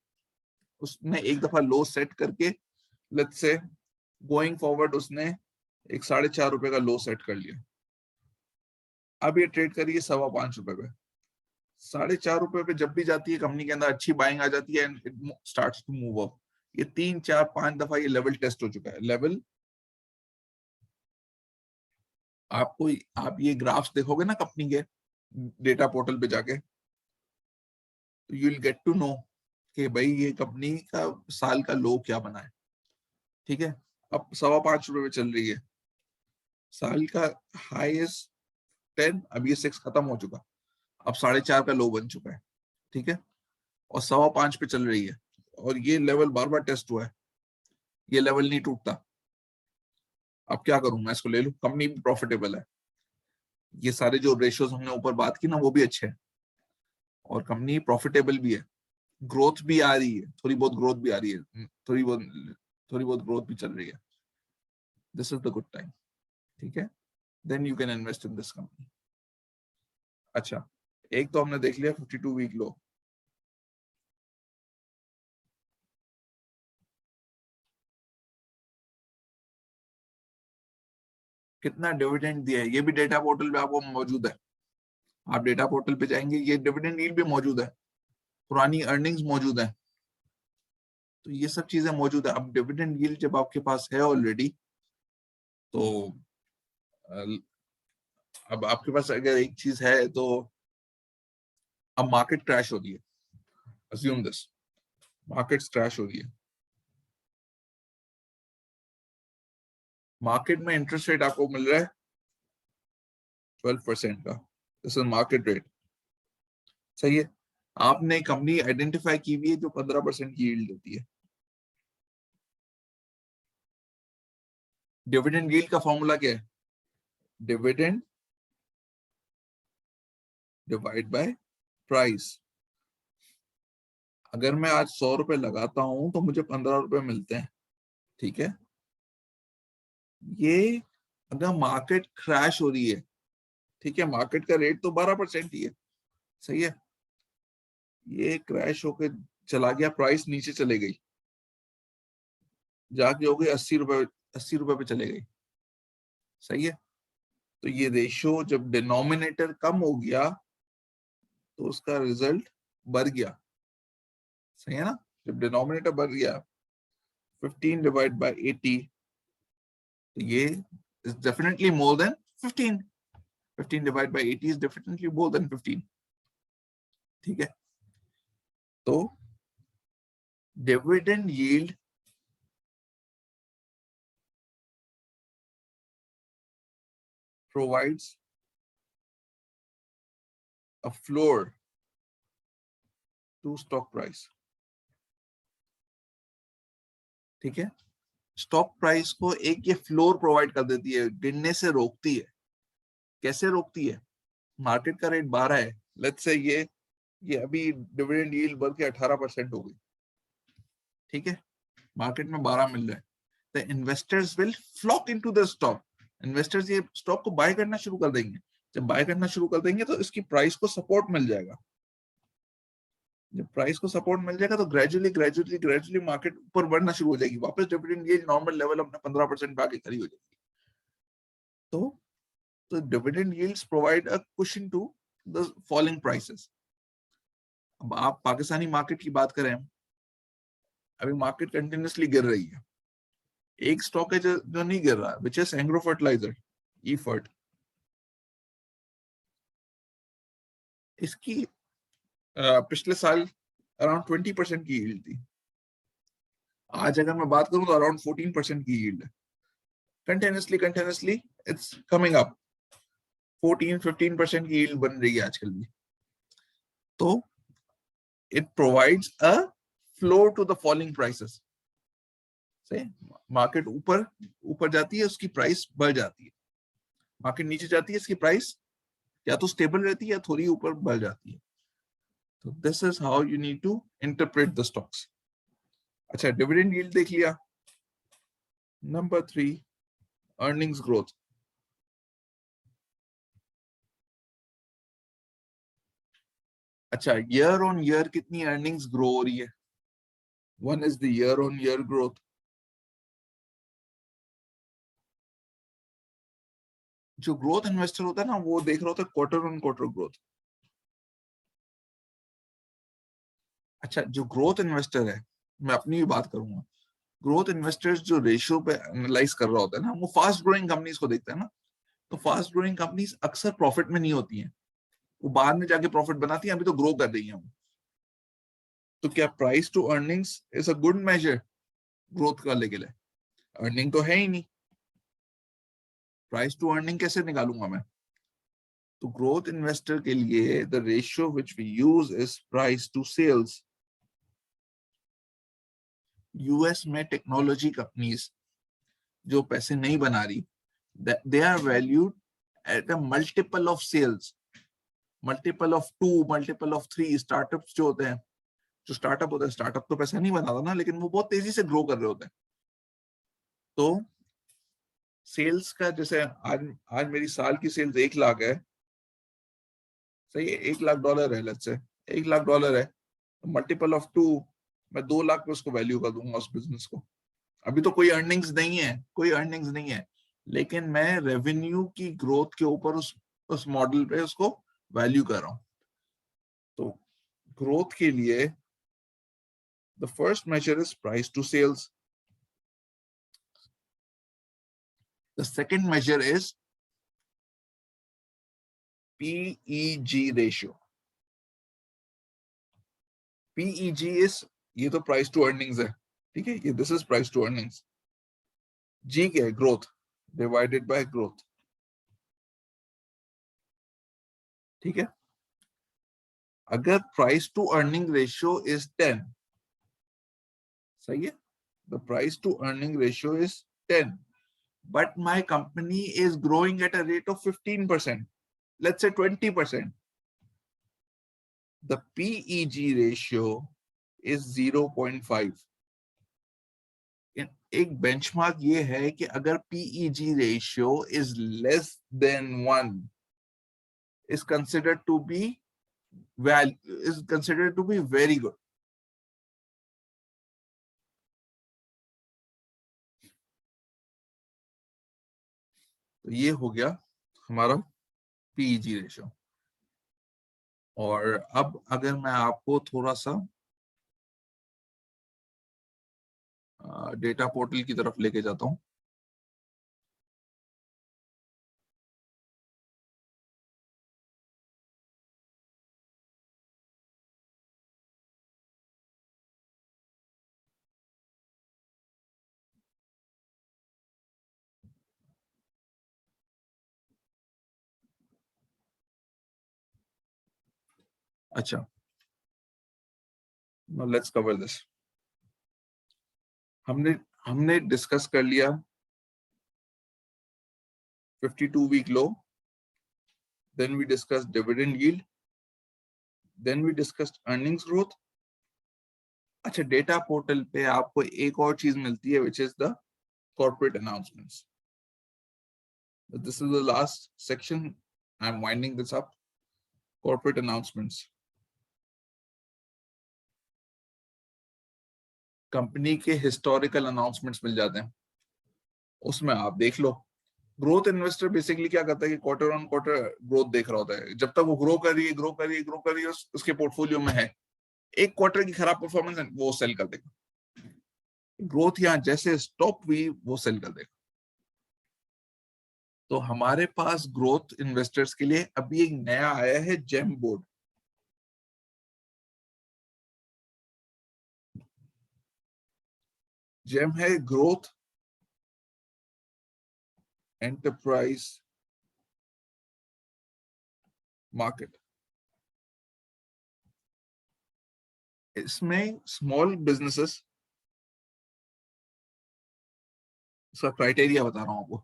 उसने एक दफा लो सेट करके लेट्स से गोइंग फॉरवर्ड उसने एक 4.5 रुपए का लो सेट कर लिया, अब ये ट्रेड करिए 5.25 रुपए पे। 4.5 रुपए पे जब भी जाती है कंपनी के अंदर अच्छी बाइंग आ जाती है and it starts to move up. ये 3 4 5 दफा ये लेवल टेस्ट हो चुका है। लेवल आपको, आप ये ग्राफ्स देखोगे ना कंपनी के डेटा पोर्टल पे जाके, तो you will get to know कि भाई ये कंपनी का साल का लो क्या बना है। ठीक है, अब 5.25 रुपए पे चल रही है, साल का हाईएस्ट 10, अब ये 6 खत्म हो चुका, अब 4.5 का लो बन चुका है। ठीक है, और 5.25 पे चल रही है, और ये लेवल बार बार टेस्ट हुआ है, ये लेवल नहीं टूटता। अब क्या करूं, मैं इसको ले लूं, कंपनी भी प्रॉफिटेबल है, ये सारे जो रेशियोज हमने ऊपर बात की ना वो भी अच्छे हैं, और कंपनी प्रॉफिटेबल भी है, ग्रोथ भी आ रही है, थोड़ी बहुत ग्रोथ भी आ रही है, थोड़ी बहुत ग्रोथ भी चल रही है। This is the good time. ठीक है, then you can invest in this company. अच्छा, एक तो हमने देख लिया 52 वीक लो। कितना डिविडेंड दिया है ये भी डेटा पोर्टल पे आपको मौजूद है, आप डेटा पोर्टल पे जाएंगे, ये डिविडेंड यील्ड भी मौजूद है, पुरानी अर्निंग्स मौजूद है, तो ये सब चीजें मौजूद है। अब डिविडेंड यील्ड जब आपके पास है ऑलरेडी, तो अब आपके पास अगर एक चीज है तो, अब मार्केट क्रैश हो रही है, अज्यूम दिस, मार्केट क्रैश हो रही है, मार्केट में इंटरेस्ट रेट आपको मिल रहा है 12% का, दिस इज मार्केट रेट। सही है, आपने कंपनी आइडेंटिफाई की हुई है जो 15% की यील्ड देती है। डिविडेंड यील्ड का फॉर्मूला क्या है? Dividend divide by price. अगर मैं आज 100 रुपए लगाता हूं तो मुझे 15 रुपए मिलते हैं। ठीक है, ये अगर मार्केट क्रैश हो रही है, ठीक है, मार्केट का रेट तो 12% ही है, सही है, ये क्रैश होके चला गया, प्राइस नीचे चले गई, जाके हो गई 80 रुपए, 80 रुपए पे चले गई। सही है, तो ये रेशियो जब डिनोमिनेटर कम हो गया तो उसका रिजल्ट बढ़ गया। सही है ना, जब डिनोमिनेटर बढ़ गया 15 डिवाइड बाय 80, तो ये is definitely more than 15। 15 divide by 80 is definitely more than 15। ठीक है, तो dividend yield provides a floor to stock price। ठीक है, स्टॉक प्राइस को एक ये फ्लोर प्रोवाइड कर देती है, गिरने से रोकती है। कैसे रोकती है? मार्केट का रेट 12 है, लेट्स से ये अभी डिविडेंड यील्ड बढ़ के 18% हो गई, ठीक है, मार्केट में 12 मिल रहा है, the investors will flock into the stock. Investors ये स्टॉक को बाय करना शुरू कर देंगे। जब बाय करना शुरू कर देंगे तो इसकी प्राइस को सपोर्ट मिल जाएगा। जब प्राइस को सपोर्ट मिल जाएगा तो ग्रेजुअली ग्रेजुअली ग्रेजुअली मार्केट ऊपर बढ़ना शुरू हो जाएगी, वापस डिविडेंड यील्ड नॉर्मल लेवल अपना 15% पे आके खड़ी हो जाएगी। तो dividend yields provide a cushion to the falling prices. अब आप पाकिस्तानी मार्केट की बात करें, अभी मार्केट कंटिन्यूसली गिर रही है। एक स्टॉक है जो नहीं गिर रहा है, which is Engro fertilizer, EFERT. इसकी पिछले साल अराउंड 20% की यील्ड थी। आज अगर मैं बात करूं तो अराउंड 14% की यील्ड है। Continuously it's coming up. 14-15% की यील्ड बन रही है आजकल भी। तो it provides a floor to the falling prices. से मार्केट ऊपर ऊपर जाती है, उसकी प्राइस बढ़ जाती है। मार्केट नीचे जाती है, इसकी प्राइस या तो स्टेबल रहती है या थोड़ी ऊपर बढ़ जाती है। तो this is how you need to interpret the stocks. अच्छा, डिविडेंड यील्ड देख लिया। Number 3, earnings growth. अच्छा, ईयर ऑन ईयर कितनी अर्निंग्स ग्रो हो रही है? One is the year on year growth. जो ग्रोथ इन्वेस्टर होता है ना, वो देख रहा होता है क्वार्टर ऑन क्वार्टर ग्रोथ। अच्छा, जो ग्रोथ इन्वेस्टर है, मैं अपनी भी बात करूंगा, ग्रोथ इन्वेस्टर्स जो रेशियो पे एनालाइज कर रहा होता है ना, वो फास्ट ग्रोइंग कंपनीज को देखता है ना। तो फास्ट ग्रोइंग कंपनीज अक्सर प्रॉफिट में नहीं होती हैं, वो बाद में जाके प्रॉफिट बनाती हैं, अभी तो ग्रो कर रही हैं वो। तो क्या price to earnings is a good measure growth करने के लिए? अर्निंग तो है ही नहीं, प्राइस टू अर्निंग कैसे निकालूंगा मैं? तो ग्रोथ इन्वेस्टर के लिए the ratio which we use is price to sales. US में टेक्नोलॉजी कंपनीज जो पैसे नहीं बना रही, they are valued at a multiple of sales, multiple of 2, multiple of 3। Startups जो होते हैं, जो स्टार्टअप होता है, स्टार्टअप तो पैसा नहीं बनाता ना, लेकिन वो बहुत तेजी से ग्रो कर रहे होते हैं। तो सेल्स का, जैसे आज आज मेरी साल की सेल्स 1 लाख है, सही है, $1 लाख है, लेट्स से $1 लाख है, मल्टीपल ऑफ 2, मैं 2 लाख पे उसको वैल्यू कर दूंगा उस बिजनेस को। अभी तो कोई अर्निंग्स नहीं है, कोई अर्निंग्स नहीं है, लेकिन मैं रेवेन्यू की ग्रोथ के ऊपर उस मॉडल पे उसको वैल्यू कर रहा हूं। तो ग्रोथ के लिए the first measure is price to sales, the second measure is PEG ratio. PEG is, ये तो प्राइस टू अर्निंग्स है, ठीक है, ये this is price to earnings. G क्या है? ग्रोथ डिवाइडेड बाय ग्रोथ, ठीक है। अगर price to earning ratio is 10, सही है, the price to earning ratio is 10, but my company is growing at a rate of 15%, let's say 20%, the PEG ratio is 0.5। एक बेंचमार्क ये है कि अगर PEG ratio is less than 1 is considered to be very good। तो ये हो गया हमारा PEG रेशियो। और अब अगर मैं आपको थोड़ा सा डेटा पोर्टल की तरफ लेके जाता हूं। अच्छा, now let's cover this। हमने हमने डिस्कस कर लिया 52 week low, then we discussed dividend yield, then we discussed earnings growth. अच्छा, डेटा पोर्टल पे आपको एक और चीज मिलती है which is the corporate announcements. This is the last section. I'm winding this up. Corporate announcements. Company के हिस्टोरिकल अनाउंसमेंट्स मिल जाते हैं, उसमें आप देख लो। ग्रोथ इन्वेस्टर बेसिकली क्या करता है कि क्वार्टर ऑन क्वार्टर ग्रोथ देख रहा होता है। जब तक वो ग्रो कर रही है उसके पोर्टफोलियो में है, एक क्वार्टर की खराब परफॉर्मेंस है वो सेल कर देगा। ग्रोथ यहाँ जैसे स्टॉप हुई वो सेल कर देगा। तो हमारे पास ग्रोथ इन्वेस्टर्स के लिए अभी एक नया आया है जेम बोर्ड। जेम है ग्रोथ एंटरप्राइज मार्केट। इसमें स्मॉल बिजनेसेस, इसका क्राइटेरिया बता रहा हूं आपको,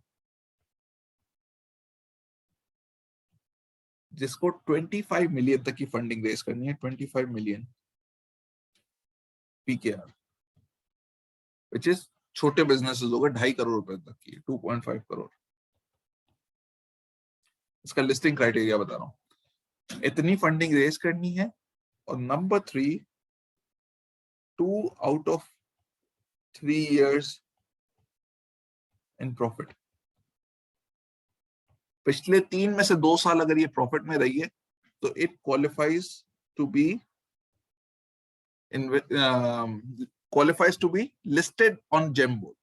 जिसको 25 मिलियन तक की फंडिंग रेज करनी है, 25 मिलियन पीकेआर, विच इज छोटे बिजनेसेस होगा 2.5 करोड़ रुपए तक की, 2.5 करोड़। इसका लिस्टिंग क्राइटेरिया बता रहा हूं। इतनी फंडिंग रेज करनी है, और number 3, 2 out of 3 years in profit. पिछले 3 में से 2 साल अगर ये प्रॉफिट में रही है तो it qualifies to be listed on GEM board.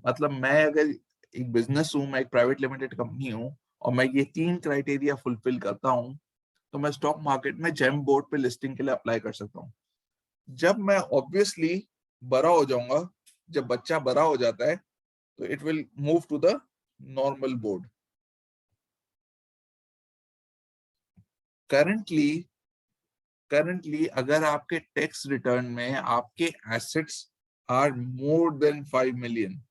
मतलब मैं अगर एक बिजनेस हूं, मैं एक प्राइवेट लिमिटेड कंपनी हूं, और मैं ये 3 क्राइटेरिया फुलफिल करता हूं, तो मैं स्टॉक मार्केट में जेम बोर्ड पे लिस्टिंग के लिए अप्लाई कर सकता हूं। जब मैं ऑब्वियसली बड़ा हो जाऊंगा, जब बच्चा बड़ा हो जाता है, तो it will move to the normal board. Currently अगर आपके टैक्स रिटर्न में आपके assets are more than 5 million,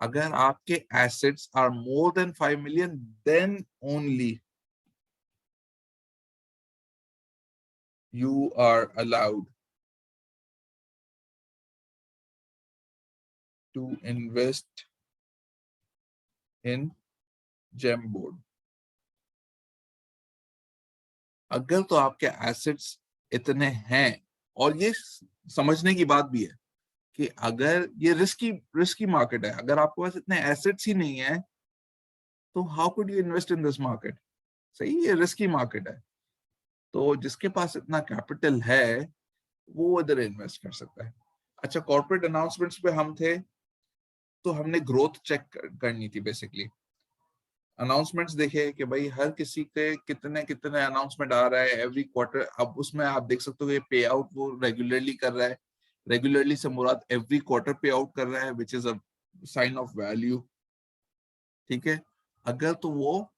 अगर आपके assets are more than 5 million, then only you are allowed to invest in GEM board. अगर तो आपके एसेट्स इतने हैं, और ये समझने की बात भी है कि अगर ये रिस्की मार्केट है, अगर आपके पास इतने एसेट्स ही नहीं है तो how could you invest in this market. सही, ये रिस्की मार्केट है। तो जिसके पास इतना कैपिटल है वो इधर इन्वेस्ट कर सकता है। अच्छा, कॉर्पोरेट अनाउंसमेंट्स पे हम थे, तो हमने ग्रोथ चेक करनी थी बेसिकली। अनाउंसमेंट्स देखे कि भाई हर किसी के कितने कितने अनाउंसमेंट आ रहा है एवरी क्वार्टर। अब उसमें आप देख सकते हो ये पे आउट वो रेगुलरली कर रहा है। रेगुलरली से मुराद एवरी क्वार्टर पे आउट कर रहा है, which is a sign of value. ठीक है, अगर तो वो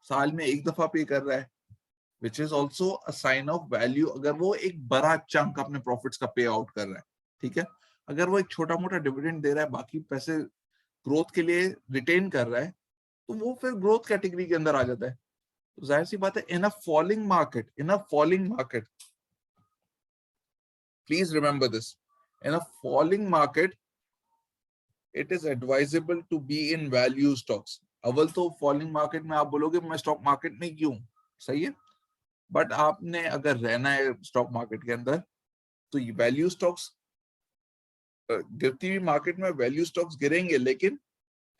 साल में एक दफा पे कर रहा है, which is also a sign of value, अगर वो एक बड़ा चंक अपने प्रॉफिट्स का पे आउट कर रहा है। ठीक है, अगर वो एक छोटा मोटा डिविडेंड दे रहा है, बाकी पैसे ग्रोथ के लिए रिटेन कर रहा है, तो वो फिर ग्रोथ कैटेगरी के अंदर आ जाता है। तो जाहिर सी बात है, in a falling market, please remember this, in a falling market it is advisable to be in value stocks. अव्वल तो फॉलिंग मार्केट में आप बोलोगे मैं स्टॉक मार्केट में क्यों, सही है, बट आपने अगर रहना है स्टॉक मार्केट के अंदर, तो ये वैल्यू स्टॉक्स, गिरती हुई मार्केट में वैल्यू स्टॉक्स गिरेंगे लेकिन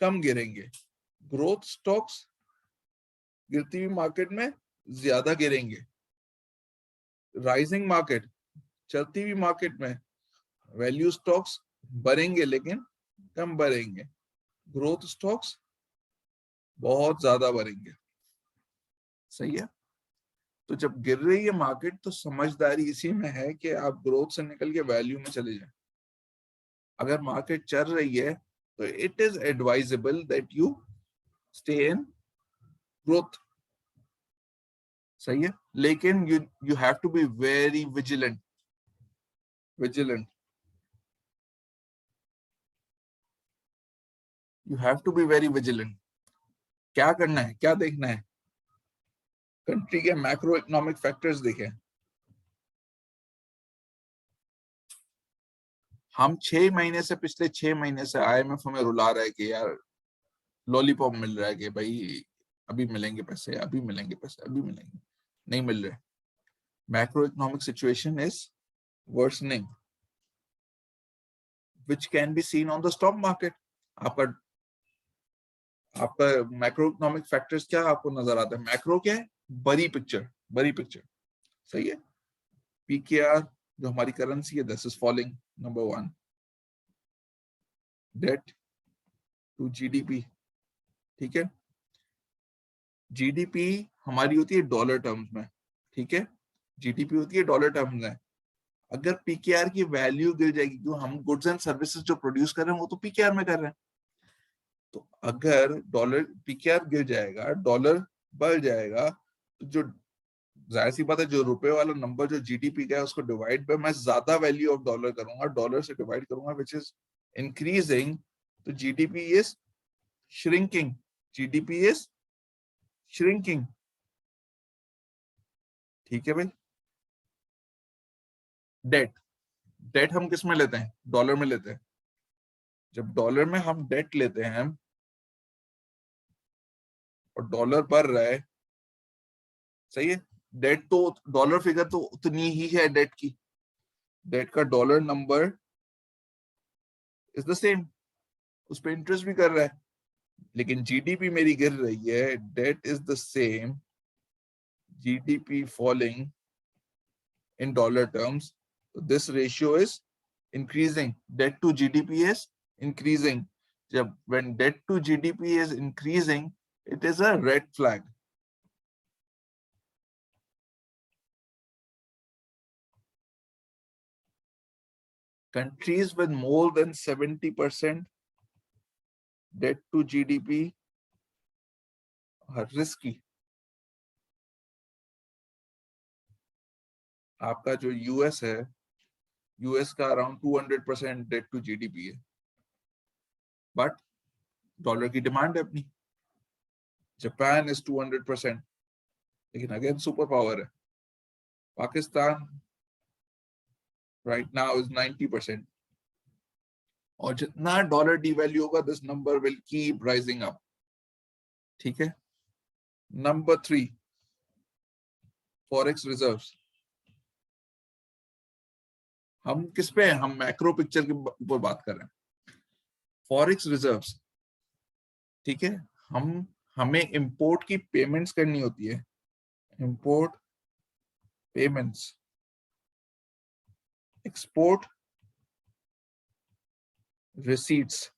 कम गिरेंगे। ग्रोथ स्टॉक्स गिरती हुई मार्केट में ज्यादा गिरेंगे। राइजिंग मार्केट, चलती हुई मार्केट में वैल्यू स्टॉक्स बढ़ेंगे लेकिन कम बढ़ेंगे। ग्रोथ स्टॉक्स बहुत ज्यादा बढ़ेंगे। सही है, तो जब गिर रही है मार्केट तो समझदारी इसी में है कि आप ग्रोथ से निकल के वैल्यू में चले जाएं। अगर मार्केट चल रही है तो it is advisable that you stay in growth. सही है, लेकिन you have to be very vigilant, vigilant. You have to be very vigilant. क्या करना है, क्या देखना है? कंट्री के मैक्रो इकोनॉमिक फैक्टर्स देखें. हम 6 महीने से, पिछले 6 महीने से IMF हमें रुला रहा है कि यार लॉलीपॉप मिल रहा है कि भाई अभी मिलेंगे पैसे, अभी मिलेंगे पैसे, अभी मिलेंगे, नहीं मिल रहे. Macro economic situation is worsening, which can be seen on the stock market. आपका मैक्रो इकोनॉमिक फैक्टर्स क्या आपको नजर आता है? मैक्रो क्या है? बड़ी पिक्चर, बड़ी पिक्चर. सही है. PKR जो हमारी करेंसी है, this is falling. Number 1, debt to GDP. ठीक है. GDP हमारी होती है डॉलर टर्म्स में. ठीक है. GDP होती है डॉलर टर्म्स में. अगर PKR की वैल्यू गिर जाएगी, क्यों, हम गुड्स एंड सर्विसेज जो प्रोड्यूस कर रहे हैं वो तो PKR में कर रहे हैं, तो अगर डॉलर PKR गिर जाएगा, डॉलर बढ़ जाएगा, तो जो जाहिर सी बात है, जो रुपए वाला नंबर जो GDP का है उसको डिवाइड बाय मैं ज्यादा वैल्यू ऑफ डॉलर करूंगा, डॉलर से डिवाइड करूंगा, विच इज इंक्रीजिंग, तो GDP is shrinking. GDP is shrinking. ठीक है भाई. डेट, डेट हम किस में लेते हैं? डॉलर में लेते हैं. जब डॉलर में हम डेट लेते हैं और डॉलर बढ़ रहा है, सही है, डेट तो डॉलर फिगर तो उतनी ही है डेट की, डेट का dollar number is the same, उस पर इंटरेस्ट भी कर रहा है, लेकिन GDP मेरी गिर रही है, debt is the same, GDP falling in dollar terms, this ratio is increasing, debt to GDP is increasing. जब when debt to GDP is increasing, it is a red flag. Countries with more than 70% debt to GDP are risky. आपका जो US है, US का अराउंड 200% डेट टू GDP है, बट डॉलर की डिमांड है अपनी. जापान इज 200%, लेकिन अगेन सुपर पावर है. Pakistan right now is 90%. और जितना डॉलर डिवैल्यू होगा, this number will keep rising up. ठीक है. Number 3, forex reserves. हम किस पे हैं? हम मैक्रो पिक्चर के ऊपर बात कर रहे हैं. फॉरेक्स रिजर्व्स, ठीक है, हमें इंपोर्ट की पेमेंट्स करनी होती है, इंपोर्ट पेमेंट्स, एक्सपोर्ट रिसीट्स.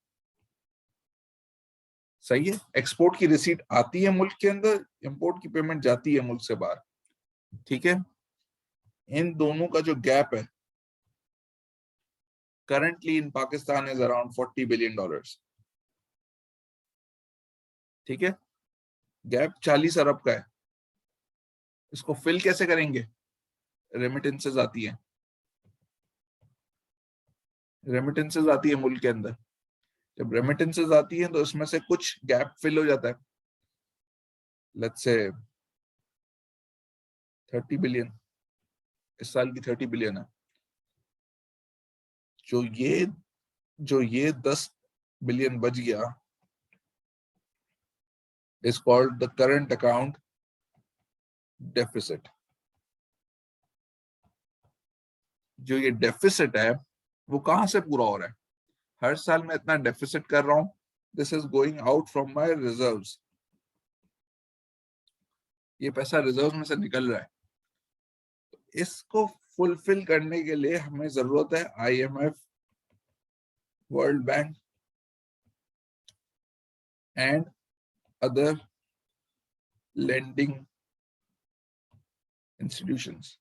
सही है. एक्सपोर्ट की रिसीट आती है मुल्क के अंदर, इंपोर्ट की पेमेंट जाती है मुल्क से बाहर. ठीक है. इन दोनों का जो गैप है currently in Pakistan is around $40 billion. ठीक है. गैप 40 अरब का है. इसको फिल कैसे करेंगे? रेमिटेंसेस आती है, रेमिटेंसेस आती है मुल्क के अंदर. जब रेमिटेंसेस आती है तो इसमें से कुछ गैप फिल हो जाता है. लेट्स से 30 बिलियन, इस साल की 30 बिलियन है. जो ये 10 बिलियन बच गया is called the current account deficit. जो ये डेफिसिट है वो कहां से पूरा हो रहा है? हर साल मैं इतना डेफिसिट कर रहा हूं, this is going out from my reserves. ये पैसा रिजर्व में से निकल रहा है. इसको फुलफिल करने के लिए हमें जरूरत है IMF, world bank and other lending institutions.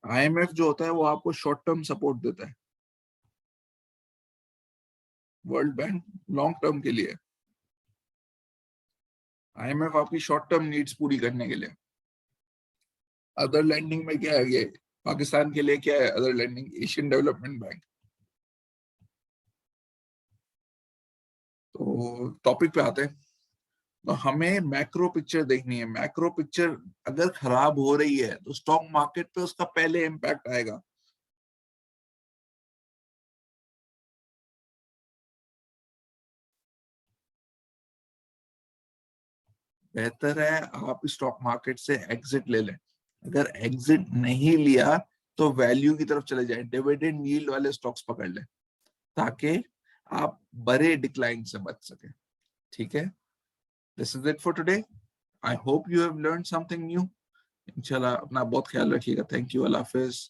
IMF जो होता है वो आपको शॉर्ट टर्म सपोर्ट देता है, वर्ल्ड बैंक लॉन्ग टर्म के लिए. IMF आपकी शॉर्ट टर्म नीड्स पूरी करने के लिए. अदर लैंडिंग में क्या है, ये पाकिस्तान के लिए क्या है other lending? Asian development bank. तो टॉपिक पे आते हैं। तो हमें मैक्रो पिक्चर देखनी है। मैक्रो पिक्चर अगर खराब हो रही है तो स्टॉक मार्केट पे उसका पहले इम्पैक्ट आएगा। बेहतर है आप स्टॉक मार्केट से एग्जिट ले लें। अगर एग्जिट नहीं लिया तो वैल्यू की तरफ चले जाए, डिविडेंड यील्ड वाले स्टॉक्स पकड़ लें ताकि आप बड़े डिक्लाइन से बच सके। ठीक है, this is it for today. I hope you have learn something new. इंशाल्लाह अपना बहुत ख्याल रखिएगा। Thank you, Allah Hafiz.